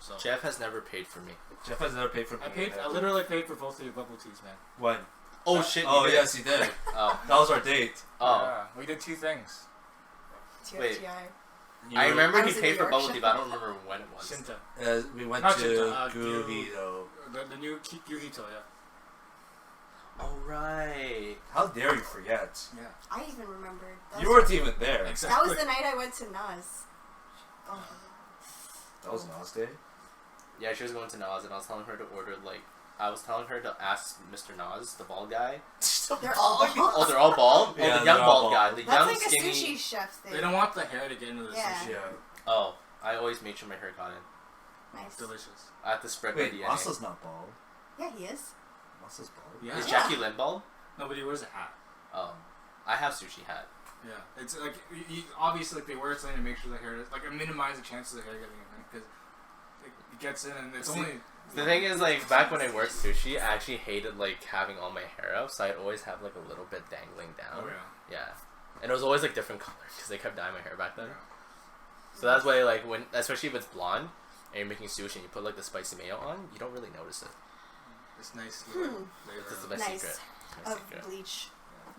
Speaker 1: So
Speaker 2: Jeff has never paid for me.
Speaker 3: Jeff has never paid for me.
Speaker 1: I literally paid for both of your bubble teas, man.
Speaker 3: When?
Speaker 2: Oh shit!
Speaker 3: Oh
Speaker 2: you did.
Speaker 3: yes, he did.
Speaker 2: Oh.
Speaker 3: That was our date.
Speaker 2: Oh.
Speaker 1: Yeah, we did 2 things.
Speaker 2: Wait.
Speaker 4: TFTI.
Speaker 2: I remember
Speaker 4: I
Speaker 2: he
Speaker 4: was in
Speaker 2: paid
Speaker 4: New
Speaker 2: for
Speaker 4: York
Speaker 2: bubble
Speaker 4: show.
Speaker 2: tea, but I don't remember when it was.
Speaker 1: Shinta.
Speaker 3: We went
Speaker 1: Not
Speaker 3: to
Speaker 1: Shinta,
Speaker 3: Guvito.
Speaker 1: The new Yurito, yeah.
Speaker 2: Oh right.
Speaker 3: How dare you forget?
Speaker 1: Yeah.
Speaker 4: I even remembered.
Speaker 3: You weren't even there.
Speaker 1: Exactly.
Speaker 4: That was the night I went to Nas. Oh.
Speaker 3: That was Nas Day.
Speaker 2: Yeah, she was going to Nas, and I was telling her to order I was telling her to ask Mr. Nas, the bald guy.
Speaker 4: They're all.
Speaker 2: Oh, they're all bald.
Speaker 3: Yeah,
Speaker 2: Oh, the
Speaker 3: they're
Speaker 2: young
Speaker 3: all
Speaker 2: bald
Speaker 3: bald.
Speaker 2: guy, the
Speaker 4: That's
Speaker 2: young
Speaker 4: like
Speaker 2: skinny.
Speaker 4: a sushi chef thing.
Speaker 1: They don't want the hair to get into the
Speaker 4: Yeah.
Speaker 1: sushi.
Speaker 3: Yeah.
Speaker 2: Oh, I always made sure my hair got in.
Speaker 4: Nice.
Speaker 1: Delicious.
Speaker 2: I have to spread
Speaker 3: Wait,
Speaker 2: my DNA.
Speaker 3: Masa's not bald.
Speaker 4: Yeah, he is.
Speaker 3: Masa's bald.
Speaker 1: Yeah.
Speaker 2: Is Jackie Lynn bald?
Speaker 1: Nobody wears a hat.
Speaker 2: Oh, I have sushi hat.
Speaker 1: Yeah. It's like obviously like they wear something to make sure the hair like minimize the chances of the hair getting in because it gets in and it's only.
Speaker 2: The thing is, like, back when I worked sushi, I actually hated, like, having all my hair up, so I'd always have, like, a little bit dangling down.
Speaker 1: Oh yeah.
Speaker 2: Yeah. And it was always, like, different colors, because they kept dyeing my hair back then.
Speaker 1: Yeah.
Speaker 2: So that's why, like, especially if it's blonde, and you're making sushi, and you put, like, the spicy mayo on, you don't really notice it.
Speaker 1: It's nice. Flavor.
Speaker 2: This is the best
Speaker 4: Nice.
Speaker 2: secret. My
Speaker 4: Of
Speaker 2: secret.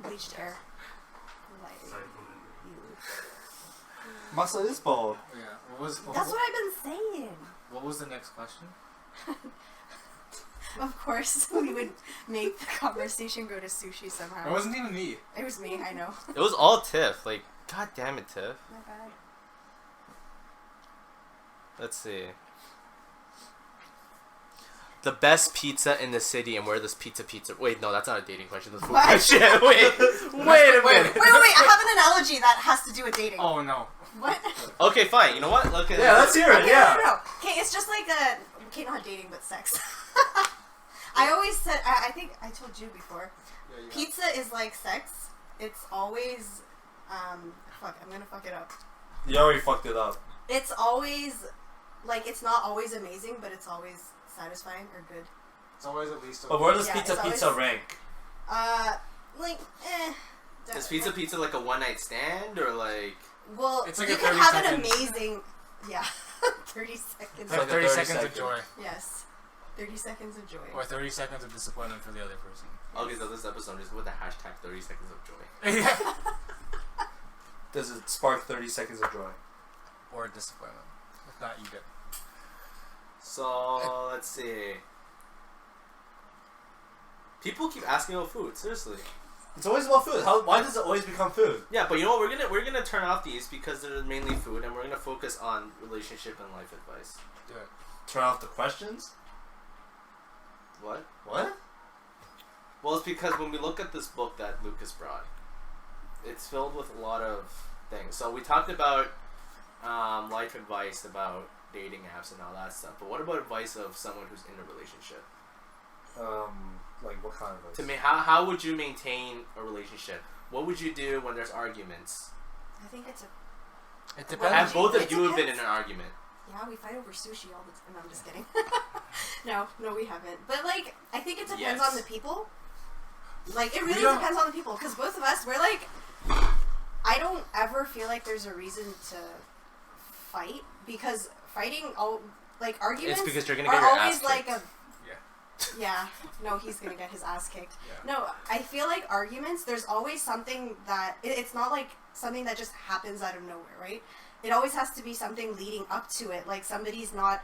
Speaker 4: bleached hair. Like,
Speaker 3: Masa is bald.
Speaker 1: Yeah.
Speaker 4: that's what I've been saying.
Speaker 1: What was the next question?
Speaker 4: Of course, we would make the conversation go to sushi somehow.
Speaker 1: It wasn't even me.
Speaker 4: It was me, I know.
Speaker 2: It was all Tiff. Like, god damn it, Tiff.
Speaker 4: My bad.
Speaker 2: Let's see. The best pizza in the city, and where does pizza... Wait, no, that's not a dating question. That's a food
Speaker 4: What?
Speaker 2: question. Wait a minute.
Speaker 4: Wait, I have an analogy that has to do with dating.
Speaker 1: Oh no.
Speaker 4: What?
Speaker 2: Okay, fine. You know what? Look at
Speaker 3: Yeah, let's hear it.
Speaker 4: Okay,
Speaker 3: Yeah.
Speaker 4: no. Okay, it's just like okay, not dating, but sex. I always said, I think I told you before,
Speaker 1: Yeah,
Speaker 4: pizza is like sex. It's always, fuck, I'm gonna fuck it up.
Speaker 3: You already fucked it up.
Speaker 4: It's always, like, it's not always amazing, but it's always satisfying or good.
Speaker 1: It's always at least.
Speaker 3: But where does
Speaker 4: Yeah,
Speaker 3: Pizza
Speaker 4: it's
Speaker 3: Pizza
Speaker 4: always-
Speaker 3: rank?
Speaker 4: Like,
Speaker 2: Is pizza like a one-night stand, or like...
Speaker 4: Well,
Speaker 1: It's like
Speaker 4: you
Speaker 1: a
Speaker 4: can
Speaker 1: 30
Speaker 4: have an
Speaker 1: seconds.
Speaker 4: amazing, yeah, 30 seconds.
Speaker 1: It's
Speaker 3: like
Speaker 1: like
Speaker 3: a
Speaker 1: 30
Speaker 3: 30
Speaker 1: seconds of
Speaker 3: second.
Speaker 1: joy,
Speaker 4: Yes, 30 seconds of joy.
Speaker 1: or 30 seconds of disappointment for the other person.
Speaker 2: Okay, so this episode is with the hashtag 30 seconds of joy.
Speaker 1: Yeah.
Speaker 3: Does it spark 30 seconds of joy?
Speaker 1: Or disappointment. If not, you get.
Speaker 2: So, let's see. People keep asking about food, seriously.
Speaker 3: It's always about food. Why does it always become food?
Speaker 2: Yeah, but you know what? We're gonna turn off these because they're mainly food, and we're gonna focus on relationship and life advice.
Speaker 1: Do it.
Speaker 3: Turn off the questions?
Speaker 2: What?
Speaker 3: What?
Speaker 2: Well, it's because when we look at this book that Lucas brought, it's filled with a lot of things. So we talked about life advice, about dating apps and all that stuff. But what about advice of someone who's in a relationship?
Speaker 3: Like what kind of advice?
Speaker 2: To me, how would you maintain a relationship? What would you do when there's arguments?
Speaker 4: I think it's a.
Speaker 1: It
Speaker 4: Well,
Speaker 1: depends.
Speaker 2: Have both of
Speaker 4: it
Speaker 2: you have been
Speaker 4: depends.
Speaker 2: in an argument?
Speaker 4: Yeah, we fight over sushi all the time. No, I'm just kidding. no, we haven't. But like, I think it depends
Speaker 2: Yes.
Speaker 4: on the people. Like, it
Speaker 1: We
Speaker 4: really
Speaker 1: don't-
Speaker 4: depends on the people. Because both of us, we're like, I don't ever feel like there's a reason to fight because fighting, like arguments,
Speaker 2: It's because you're gonna
Speaker 4: are
Speaker 2: get your
Speaker 4: always
Speaker 2: ass
Speaker 4: like
Speaker 2: kicked.
Speaker 4: a. Yeah, no, he's gonna get his ass kicked.
Speaker 1: Yeah.
Speaker 4: No, I feel like arguments, there's always something that, it's not like something that just happens out of nowhere, right? It always has to be something leading up to it, like somebody's not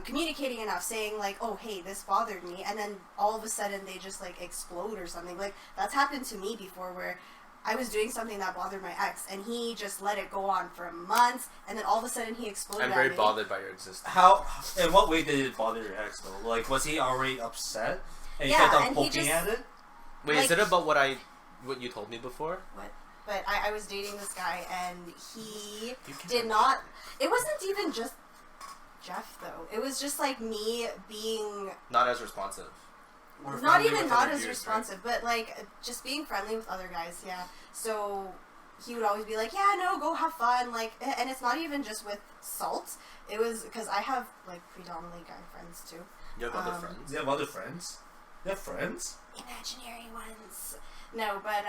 Speaker 4: communicating enough, saying like, oh, hey, this bothered me, and then all of a sudden they just like explode or something. Like, that's happened to me before where I was doing something that bothered my ex, and he just let it go on for months, and then all of a sudden he exploded
Speaker 2: I'm
Speaker 4: at
Speaker 2: very
Speaker 4: me.
Speaker 2: bothered by your existence.
Speaker 3: How? In what way did it bother your ex though? Like, was he already upset And you
Speaker 4: Yeah,
Speaker 3: kept on
Speaker 4: and he
Speaker 3: poking
Speaker 4: just-
Speaker 3: at it?
Speaker 2: Wait,
Speaker 4: Like-
Speaker 2: is it about what you told me before?
Speaker 4: What? But I was dating this guy, and he
Speaker 2: You can-
Speaker 4: did not. It wasn't even just Jeff, though. It was just like me being
Speaker 2: Not as responsive.
Speaker 1: We're
Speaker 4: not
Speaker 1: friendly
Speaker 4: even
Speaker 1: with
Speaker 4: not
Speaker 1: other
Speaker 4: as
Speaker 1: dudes,
Speaker 4: responsive, but like just being friendly with other guys. Yeah. So he would always be like, "Yeah, no, go have fun." Like, and it's not even just with Salt. It was because I have like predominantly guy friends too.
Speaker 2: You have other friends?
Speaker 3: You have other friends? You have friends?
Speaker 4: Imaginary ones. No, but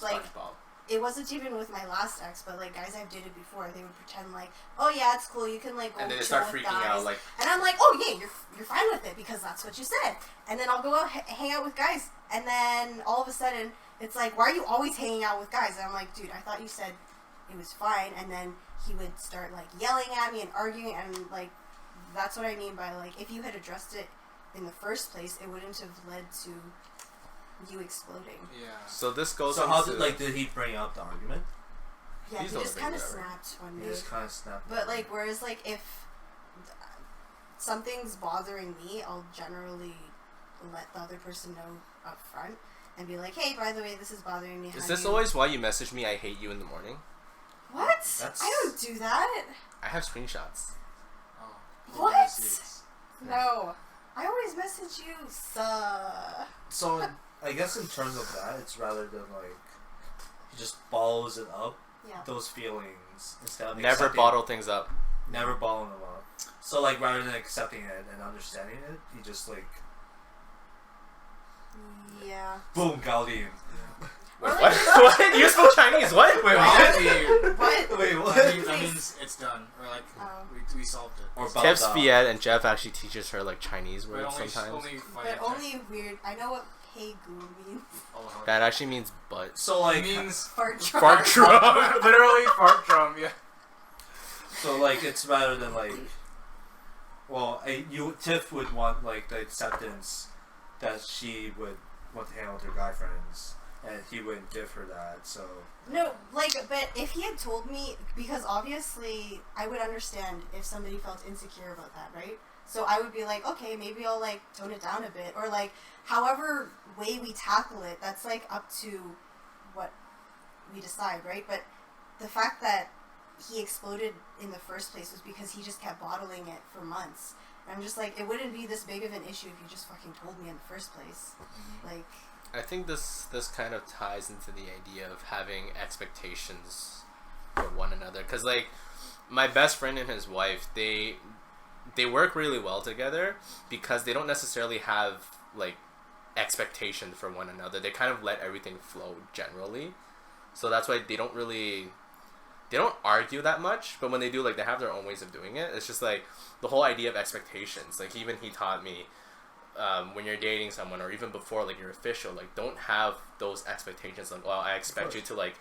Speaker 4: like.
Speaker 2: SpongeBob.
Speaker 4: It wasn't even with my last ex, but like guys I've dated before, they would pretend like, oh yeah, it's cool, you can like go
Speaker 2: And then they
Speaker 4: chill
Speaker 2: start
Speaker 4: with
Speaker 2: freaking
Speaker 4: guys.
Speaker 2: out, like,
Speaker 4: And I'm like, oh yeah, you're fine with it because that's what you said. And then I'll go out hang out with guys, and then all of a sudden it's like, why are you always hanging out with guys? And I'm like, dude, I thought you said it was fine. And then he would start like yelling at me and arguing, and like that's what I mean by like if you had addressed it in the first place, it wouldn't have led to you exploding.
Speaker 1: Yeah.
Speaker 2: So this goes
Speaker 3: So
Speaker 2: into...
Speaker 3: how did he bring up the argument?
Speaker 4: Yeah,
Speaker 2: He's
Speaker 4: he
Speaker 2: the
Speaker 4: just
Speaker 2: only
Speaker 4: kind of
Speaker 2: thing ever.
Speaker 4: snapped one
Speaker 3: He
Speaker 4: day.
Speaker 3: just kind of snapped.
Speaker 4: But like, whereas like if something's bothering me, I'll generally let the other person know up front and be like, "Hey, by the way, this is bothering me."
Speaker 2: Is this always why you message me, I hate you in the morning?
Speaker 4: What?
Speaker 3: That's-
Speaker 4: I don't do that.
Speaker 2: I have screenshots.
Speaker 1: Oh.
Speaker 4: What?
Speaker 1: Receipts.
Speaker 4: No, I always message you.
Speaker 3: So I guess in terms of that, it's rather than like he just bottles it up,
Speaker 4: Yeah.
Speaker 3: those feelings instead of
Speaker 2: Never
Speaker 3: accepting-
Speaker 2: bottle things up.
Speaker 3: never bottling them up. So like rather than accepting it and understanding it, he just like
Speaker 4: Yeah.
Speaker 3: boom, Gaudin.
Speaker 2: Wait, what? What? You spoke Chinese? What?
Speaker 3: Wait,
Speaker 4: What?
Speaker 3: Wait, what?
Speaker 1: That means it's done. Or like,
Speaker 4: Oh.
Speaker 1: we solved it.
Speaker 3: Or
Speaker 2: Tiff's
Speaker 3: Bao Da.
Speaker 2: Fiat and Jeff actually teaches her like Chinese
Speaker 1: But
Speaker 2: words
Speaker 1: only,
Speaker 2: sometimes.
Speaker 1: only
Speaker 4: But only weird. I know what "hey goo" means.
Speaker 2: That actually means butt.
Speaker 3: So like,
Speaker 1: means
Speaker 4: Fart
Speaker 2: Fart
Speaker 4: drum.
Speaker 2: drum.
Speaker 1: literally fart drum. Yeah.
Speaker 3: so like it's rather than like, well, Tiff would want like the acceptance that she would want to hang out with her guy friends, and he wouldn't give her that. So
Speaker 4: No, like, but if he had told me, because obviously I would understand if somebody felt insecure about that, right? So I would be like, okay, maybe I'll like tone it down a bit, or like, however way we tackle it, that's like up to what we decide, right? But the fact that he exploded in the first place was because he just kept bottling it for months. And I'm just like, it wouldn't be this big of an issue if you just fucking told me in the first place. Like,
Speaker 2: I think this kind of ties into the idea of having expectations for one another. Cause like my best friend and his wife, they work really well together because they don't necessarily have like expectations for one another. They kind of let everything flow generally. So that's why they don't argue that much, but when they do, like, they have their own ways of doing it. It's just like the whole idea of expectations. Like, even he taught me when you're dating someone, or even before, like, you're official, like, don't have those expectations. Like, well, I expect you to like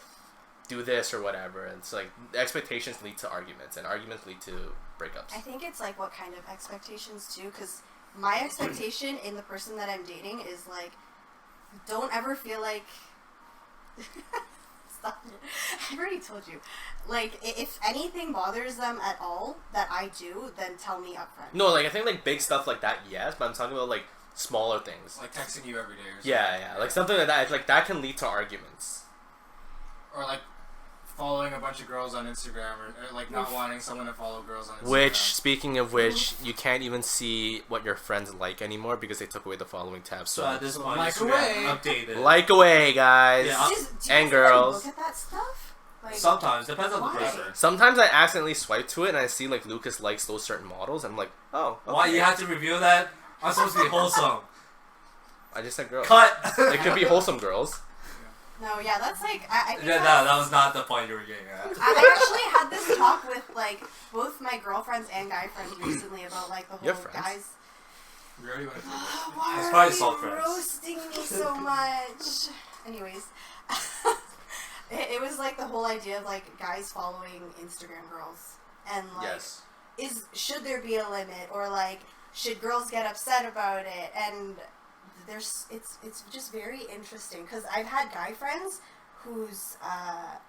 Speaker 2: do this or whatever. And it's like expectations lead to arguments, and arguments lead to breakups.
Speaker 4: I think it's like what kind of expectations too, because my expectation in the person that I'm dating is like, don't ever feel like. Stop it. I've already told you. Like, if anything bothers them at all that I do, then tell me upfront.
Speaker 2: No, like, I think like big stuff like that, yes, but I'm talking about like smaller things.
Speaker 1: Like texting you every day or something.
Speaker 2: Yeah, like something like that. Like that can lead to arguments.
Speaker 1: Or like following a bunch of girls on Instagram, or like not wanting someone to follow girls on Instagram.
Speaker 2: Which, speaking of which, you can't even see what your friends like anymore because they took away the following tab.
Speaker 3: So
Speaker 2: So,
Speaker 3: at this point,
Speaker 1: like
Speaker 3: Instagram
Speaker 1: away.
Speaker 3: updated.
Speaker 2: like away, guys.
Speaker 3: Yeah,
Speaker 4: Do you guys
Speaker 2: and
Speaker 4: even
Speaker 2: girls.
Speaker 4: look at that stuff? Like,
Speaker 3: Sometimes depends on the
Speaker 4: Why?
Speaker 3: person.
Speaker 2: Sometimes I accidentally swipe to it and I see like Lucas likes those certain models, and I'm like, oh, okay.
Speaker 3: Why you have to review that? I'm supposed to be wholesome.
Speaker 2: I just said girls.
Speaker 3: Cut.
Speaker 2: It could be wholesome girls.
Speaker 4: no, yeah, that's like I think
Speaker 3: Yeah,
Speaker 4: that's-
Speaker 3: that was not the point you were getting at.
Speaker 4: I actually had this talk with like both my girlfriends and guy friends recently about like the
Speaker 2: Your
Speaker 4: whole
Speaker 2: friends?
Speaker 4: guys.
Speaker 1: We already went through this.
Speaker 4: Why
Speaker 3: It's
Speaker 4: are
Speaker 3: probably
Speaker 4: you
Speaker 3: salt friends.
Speaker 4: roasting me so much? Anyways, it was like the whole idea of like guys following Instagram girls and like
Speaker 2: Yes.
Speaker 4: should there be a limit, or like should girls get upset about it? And it's just very interesting because I've had guy friends whose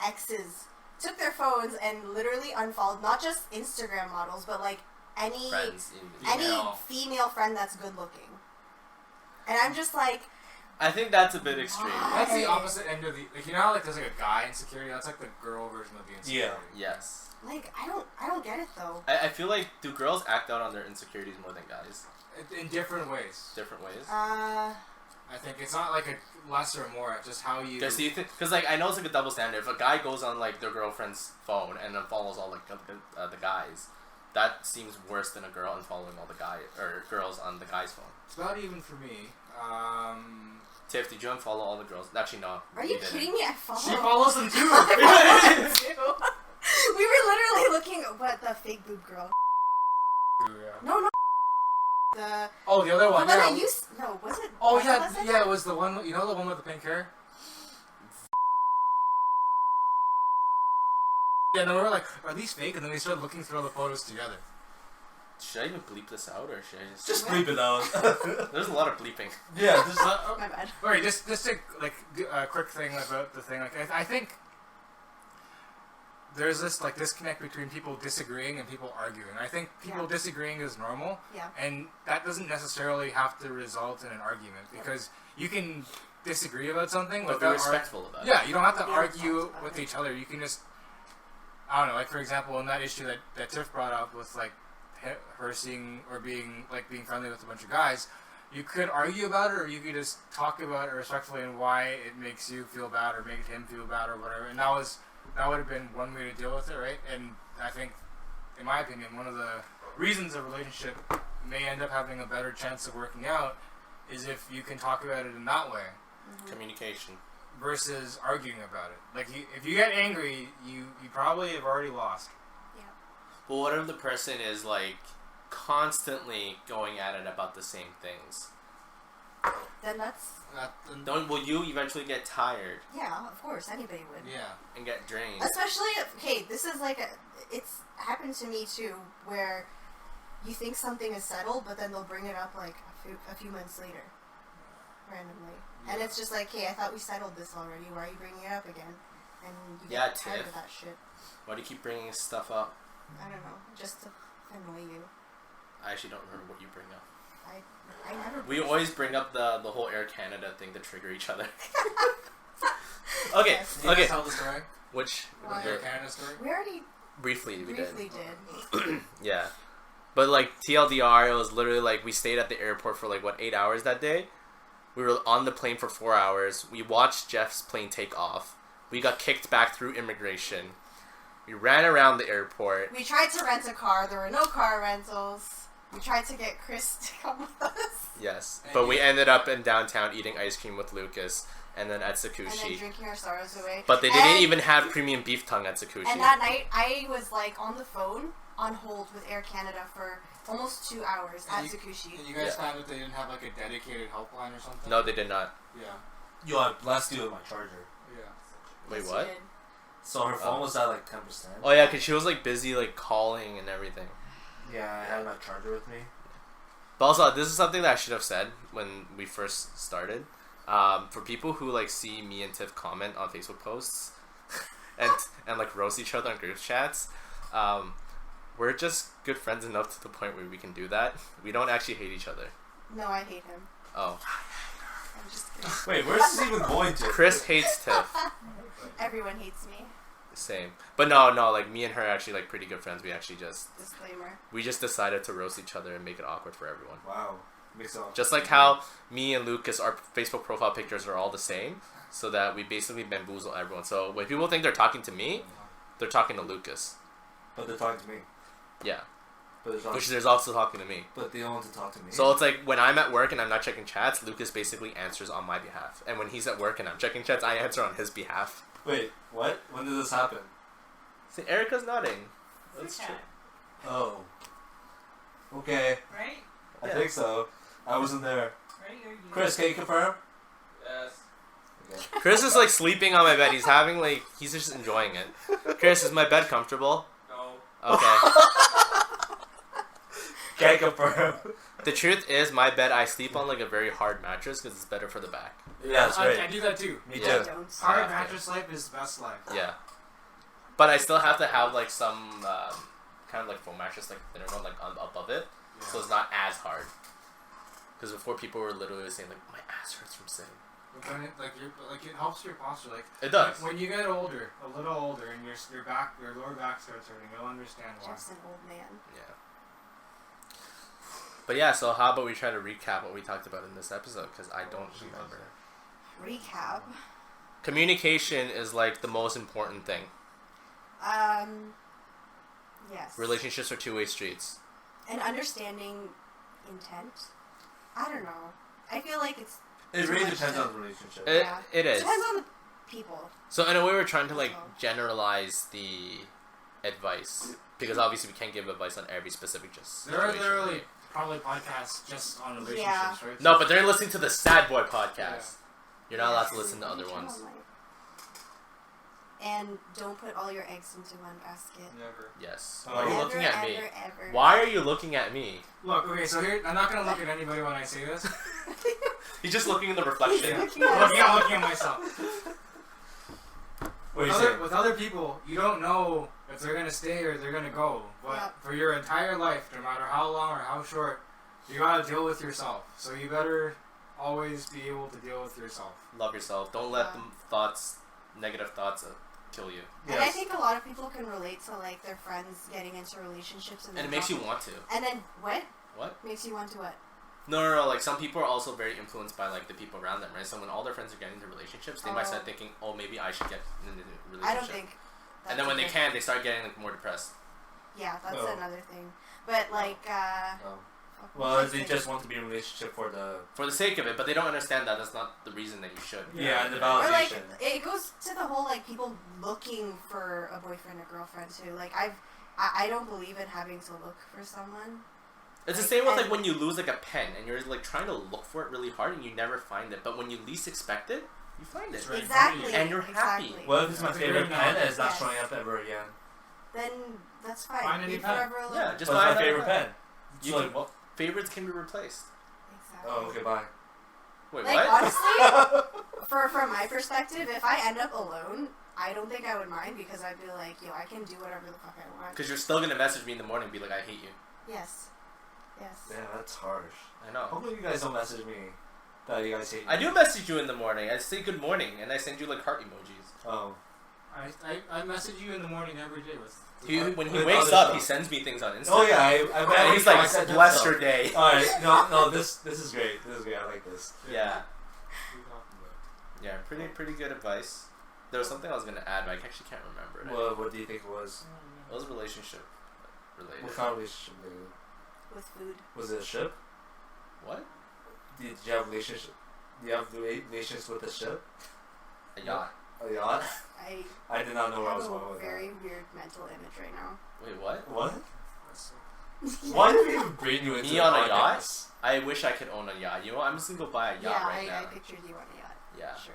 Speaker 4: exes took their phones and literally unfollowed not just Instagram models, but like any
Speaker 2: Friends.
Speaker 4: any
Speaker 1: Female.
Speaker 4: female friend that's good looking. And I'm just like,
Speaker 2: I think that's a bit extreme.
Speaker 1: That's the opposite end of the like. You know how like there's like a guy insecurity. That's like the girl version of the insecurity.
Speaker 2: Yes.
Speaker 4: like I don't get it though.
Speaker 2: I feel like do girls act out on their insecurities more than guys?
Speaker 1: In different ways.
Speaker 2: Different ways.
Speaker 1: I think it's not like a less or more. It's just how you.
Speaker 2: Because like I know it's like a double standard. If a guy goes on like their girlfriend's phone and then follows all like the guys, that seems worse than a girl unfollowing all the guys or girls on the guy's phone.
Speaker 1: It's not even for me.
Speaker 2: Tiff, did you unfollow all the girls? Actually, no.
Speaker 4: Are you kidding me? I follow.
Speaker 1: She follows them too.
Speaker 4: We were literally looking at what the fake boob girl. No. The
Speaker 1: the other one.
Speaker 4: the
Speaker 1: Yeah.
Speaker 4: one that used no was it?
Speaker 1: Oh
Speaker 4: was
Speaker 1: yeah, it was the one. You know the one with the pink hair. Yeah, no, we were like, are these fake? And then we started looking through all the photos together.
Speaker 2: Should I even bleep this out or should I
Speaker 3: Just bleep it out.
Speaker 2: There's a lot of bleeping.
Speaker 3: Yeah, just
Speaker 4: My bad.
Speaker 1: Alright, just to like do a quick thing about the thing. Like I think there's this like disconnect between people disagreeing and people arguing. I think people disagreeing is normal, and that doesn't necessarily have to result in an argument because you can disagree about something
Speaker 2: But be
Speaker 1: without
Speaker 2: respectful about it.
Speaker 1: Yeah, you don't have to
Speaker 4: Be
Speaker 1: argue
Speaker 4: respectful
Speaker 1: with
Speaker 4: about
Speaker 1: each other. You can just I don't know. Like for example, in that issue that Tiff brought up with like her seeing or being friendly with a bunch of guys. You could argue about it, or you could just talk about it respectfully and why it makes you feel bad or makes him feel bad or whatever. And that would have been one way to deal with it, right? And I think, in my opinion, one of the reasons a relationship may end up having a better chance of working out is if you can talk about it in that way.
Speaker 2: Communication.
Speaker 1: Versus arguing about it. Like, if you get angry, you probably have already lost.
Speaker 2: But what if the person is like constantly going at it about the same things?
Speaker 4: Then that's
Speaker 2: Will you eventually get tired?
Speaker 4: yeah, of course anybody would.
Speaker 1: Yeah.
Speaker 2: And get drained?
Speaker 4: Especially if, this is like it's happened to me too, where you think something is settled, but then they'll bring it up like a few months later, randomly, and it's just like, hey, I thought we settled this already. Why are you bringing it up again? And you get tired of that shit.
Speaker 2: Why do you keep bringing stuff up?
Speaker 4: I don't know, just to annoy you.
Speaker 2: I actually don't remember what you bring up.
Speaker 4: I never.
Speaker 2: We always bring up the whole Air Canada thing to trigger each other. Okay,
Speaker 4: Yes.
Speaker 1: Did you tell the story?
Speaker 2: Which
Speaker 4: Why?
Speaker 1: Air Canada story?
Speaker 4: We already
Speaker 2: briefly we did.
Speaker 4: did.
Speaker 2: Yeah, but like TLDR, it was literally like we stayed at the airport for like 8 hours that day. We were on the plane for 4 hours. We watched Jeff's plane take off. We got kicked back through immigration. We ran around the airport.
Speaker 4: We tried to rent a car. There were no car rentals. We tried to get Chris to come with us.
Speaker 2: Yes, but we ended up in downtown eating ice cream with Lucas, and then at
Speaker 4: And then
Speaker 2: Sakushi.
Speaker 4: drinking our sorrows away.
Speaker 2: But they didn't even have premium beef tongue at Sakushi.
Speaker 4: And that night, I was like on the phone, on hold with Air Canada for almost 2 hours at Sakushi.
Speaker 1: And you guys found that they didn't have like a dedicated helpline or something?
Speaker 2: No, they did not.
Speaker 1: Yeah.
Speaker 3: yo, I blessed you with my charger.
Speaker 1: Yeah.
Speaker 2: Wait,
Speaker 4: Yes,
Speaker 2: what?
Speaker 4: you did.
Speaker 3: So her phone was at like 10%.
Speaker 2: Oh yeah, because she was like busy like calling and everything.
Speaker 3: Yeah, I had my charger with me.
Speaker 2: But also, this is something that I should have said when we first started. For people who like see me and Tiff comment on Facebook posts and like roast each other on group chats, we're just good friends enough to the point where we can do that. We don't actually hate each other.
Speaker 4: No, I hate him.
Speaker 2: Oh,
Speaker 4: I'm just kidding.
Speaker 3: Wait, where's this even going to?
Speaker 2: Chris hates Tiff.
Speaker 4: Everyone hates me.
Speaker 2: Same, but no, like me and her are actually like pretty good friends. We actually
Speaker 4: Disclaimer.
Speaker 2: we just decided to roast each other and make it awkward for everyone.
Speaker 3: Wow. Makes it all
Speaker 2: Just like how me and Lucas, our Facebook profile pictures are all the same, so that we basically bamboozle everyone. So when people think they're talking to me, they're talking to Lucas.
Speaker 3: But they're talking to me.
Speaker 2: Yeah,
Speaker 3: But they're talking
Speaker 2: which there's also talking to me.
Speaker 3: But they don't want to talk to me.
Speaker 2: So it's like when I'm at work and I'm not checking chats, Lucas basically answers on my behalf. And when he's at work and I'm checking chats, I answer on his behalf.
Speaker 3: Wait, what? When did this happen?
Speaker 2: See, Erica's nodding.
Speaker 5: That's
Speaker 2: That's true.
Speaker 3: Oh. Okay.
Speaker 5: Right?
Speaker 3: I
Speaker 2: Yeah.
Speaker 3: think so. I wasn't there.
Speaker 5: Right? Or you?
Speaker 3: Chris, can you confirm?
Speaker 1: Yes.
Speaker 3: Okay.
Speaker 2: Chris is like sleeping on my bed. He's having like, he's just enjoying it. Chris, is my bed comfortable?
Speaker 1: No.
Speaker 2: Okay.
Speaker 3: Can't confirm.
Speaker 2: The truth is, my bed, I sleep on like a very hard mattress because it's better for the back.
Speaker 3: Yeah, that's
Speaker 1: I
Speaker 3: right.
Speaker 1: do that too.
Speaker 3: Me
Speaker 2: Yeah.
Speaker 3: too.
Speaker 4: Don't.
Speaker 1: Hard
Speaker 2: Okay.
Speaker 1: mattress life is the best life.
Speaker 2: Yeah. But I still have to have like some kind of like foam mattress, like thinner one, like above it, so it's not as hard. Because before people were literally saying like, my ass hurts from sitting.
Speaker 1: But then it helps your posture. Like
Speaker 2: It does.
Speaker 1: when you get older, a little older, and your lower back starts hurting, you'll understand why.
Speaker 4: Just an old man.
Speaker 2: Yeah. But yeah, so how about we try to recap what we talked about in this episode? Because I don't remember.
Speaker 4: Recap.
Speaker 2: Communication is like the most important thing.
Speaker 4: Yes.
Speaker 2: Relationships are two-way streets.
Speaker 4: And understanding intent. I don't know. I feel like it's.
Speaker 3: It really
Speaker 4: much
Speaker 3: depends
Speaker 4: to-
Speaker 3: on the relationship.
Speaker 2: It is.
Speaker 4: Depends on the people.
Speaker 2: So in a way, we're trying to like generalize the advice because obviously we can't give advice on every specific
Speaker 1: There are
Speaker 2: situation.
Speaker 1: literally probably podcasts just on relationships,
Speaker 4: Yeah.
Speaker 1: right?
Speaker 2: No, but they're listening to the Sad Boy podcast.
Speaker 1: Yeah.
Speaker 2: You're not allowed to listen to other ones.
Speaker 4: And don't put all your eggs into one basket.
Speaker 1: Never.
Speaker 2: Yes.
Speaker 3: Oh.
Speaker 2: Why are you
Speaker 4: Never,
Speaker 2: looking at me?
Speaker 4: ever.
Speaker 2: Why are you looking at me?
Speaker 1: Look, okay, so here, I'm not gonna look at anybody when I say this.
Speaker 2: He's just looking in the reflection.
Speaker 1: I'm looking at myself.
Speaker 3: What are you saying?
Speaker 1: With other people, you don't know if they're gonna stay or they're gonna go. But
Speaker 4: Yeah.
Speaker 1: for your entire life, no matter how long or how short, you gotta deal with yourself. So you better always be able to deal with yourself.
Speaker 2: Love yourself. Don't let them negative thoughts, kill you.
Speaker 4: And I think a lot of people can relate to like their friends getting into relationships and
Speaker 2: And it makes you want to.
Speaker 4: And then what?
Speaker 2: What?
Speaker 4: Makes you want to what?
Speaker 2: No. Like some people are also very influenced by like the people around them, right? So when all their friends are getting into relationships, they might start thinking, "Oh, maybe I should get in a relationship."
Speaker 4: I don't think.
Speaker 2: And then when they can, they start getting like more depressed.
Speaker 4: Yeah, that's
Speaker 3: Oh.
Speaker 4: another thing. But like,
Speaker 3: Well, they just want to be in a relationship for the
Speaker 2: sake of it, but they don't understand that that's not the reason that you should.
Speaker 3: and the
Speaker 4: or
Speaker 3: validation.
Speaker 4: like it goes to the whole like people looking for a boyfriend or girlfriend too. Like I don't believe in having to look for someone.
Speaker 2: It's the same with like when you lose like a pen and you're like trying to look for it really hard and you never find it, but when you least expect it, you find it.
Speaker 1: Right.
Speaker 4: Exactly.
Speaker 2: And you're happy.
Speaker 4: Exactly.
Speaker 3: What if it's my
Speaker 1: That's a
Speaker 3: favorite
Speaker 1: good
Speaker 3: pen and it's not
Speaker 4: Yes.
Speaker 3: showing up ever again?
Speaker 4: Then that's fine.
Speaker 1: Find a
Speaker 4: Be
Speaker 1: new pen.
Speaker 4: forever alone.
Speaker 2: Yeah, just
Speaker 3: What's
Speaker 2: buy
Speaker 3: my
Speaker 2: another
Speaker 3: favorite pen?
Speaker 2: You
Speaker 3: So,
Speaker 2: can,
Speaker 3: what?
Speaker 2: favorites can be replaced.
Speaker 4: Exactly.
Speaker 3: Oh, okay, bye.
Speaker 2: Wait,
Speaker 4: Like
Speaker 2: what?
Speaker 4: honestly, from my perspective, if I end up alone, I don't think I would mind because I'd be like, yo, I can do whatever the fuck I want.
Speaker 2: Because you're still gonna message me in the morning and be like, I hate you.
Speaker 4: Yes. Yes.
Speaker 3: Yeah, that's harsh.
Speaker 2: I know.
Speaker 3: Hopefully you guys don't message me that you guys hate me.
Speaker 2: I do message you in the morning. I say good morning and I send you like heart emojis.
Speaker 3: Oh.
Speaker 1: I message you in the morning every day with.
Speaker 2: When he
Speaker 3: With
Speaker 2: wakes
Speaker 3: other
Speaker 2: up,
Speaker 3: stuff.
Speaker 2: he sends me things on Instagram.
Speaker 3: Oh yeah,
Speaker 2: And he's like, bless your day.
Speaker 3: Alright, no, this is great. This is great. I like this.
Speaker 2: Yeah. Yeah, pretty good advice. There was something I was gonna add, but I actually can't remember it.
Speaker 3: What do you think it was?
Speaker 2: It was relationship related.
Speaker 3: What kind of relationship? Dude?
Speaker 4: With food.
Speaker 3: Was it a ship?
Speaker 2: What?
Speaker 3: Did you have relationship? Do you have relations with a ship?
Speaker 2: A yacht.
Speaker 3: A yacht?
Speaker 4: I
Speaker 3: I did not know where I
Speaker 4: have
Speaker 3: was going
Speaker 4: a
Speaker 3: with
Speaker 4: very weird mental image right now.
Speaker 2: Wait, what?
Speaker 3: that. What? Why did we even bring you into
Speaker 2: Me
Speaker 3: the
Speaker 2: on a
Speaker 3: podcast?
Speaker 2: yacht? I wish I could own a yacht. You know, I'm just gonna go buy a yacht
Speaker 4: Yeah,
Speaker 2: right now.
Speaker 4: I pictured you on a yacht.
Speaker 2: Yeah.
Speaker 4: Sure.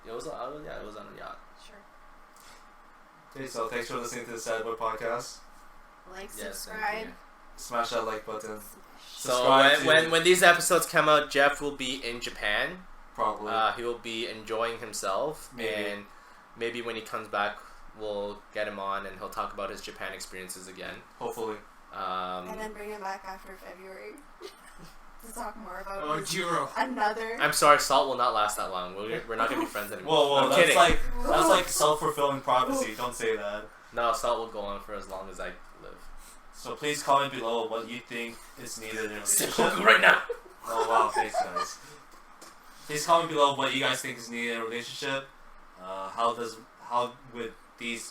Speaker 2: It was on a yacht.
Speaker 4: Sure.
Speaker 3: Okay, so thanks for listening to the Sad Boy Podcast.
Speaker 4: Like,
Speaker 2: Yes, thank
Speaker 4: subscribe.
Speaker 2: you.
Speaker 3: Smash that like button.
Speaker 2: So
Speaker 3: Subscribe
Speaker 2: when these episodes come out, Jeff will be in Japan.
Speaker 3: Probably.
Speaker 2: He will be enjoying himself,
Speaker 3: Maybe.
Speaker 2: and maybe when he comes back, we'll get him on and he'll talk about his Japan experiences again.
Speaker 3: Hopefully.
Speaker 4: And then bring him back after February to talk more about
Speaker 1: Youre.
Speaker 4: another.
Speaker 2: I'm sorry, Salt will not last that long. We're not gonna be friends anymore.
Speaker 3: Whoa,
Speaker 2: I'm
Speaker 3: that's
Speaker 2: kidding.
Speaker 3: that's like self-fulfilling prophecy. Don't say that.
Speaker 2: No, Salt will go on for as long as I live.
Speaker 3: So please comment below what you think is needed in a relationship.
Speaker 2: right now.
Speaker 3: Oh wow, thanks guys. Please comment below what you guys think is needed in a relationship.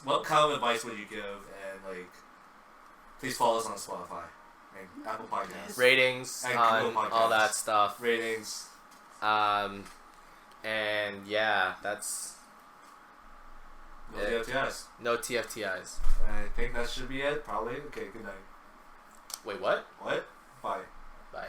Speaker 3: What kind of advice would you give? And like, please follow us on Spotify and Apple Podcasts.
Speaker 2: Ratings
Speaker 3: And
Speaker 2: on
Speaker 3: Google
Speaker 2: all that
Speaker 3: Podcasts.
Speaker 2: stuff.
Speaker 3: Ratings.
Speaker 2: And yeah, that's
Speaker 3: No TFTIs.
Speaker 2: no TFTIs.
Speaker 3: I think that should be it. Probably. Okay. Good night.
Speaker 2: Wait, what?
Speaker 3: What? Bye.
Speaker 2: Bye.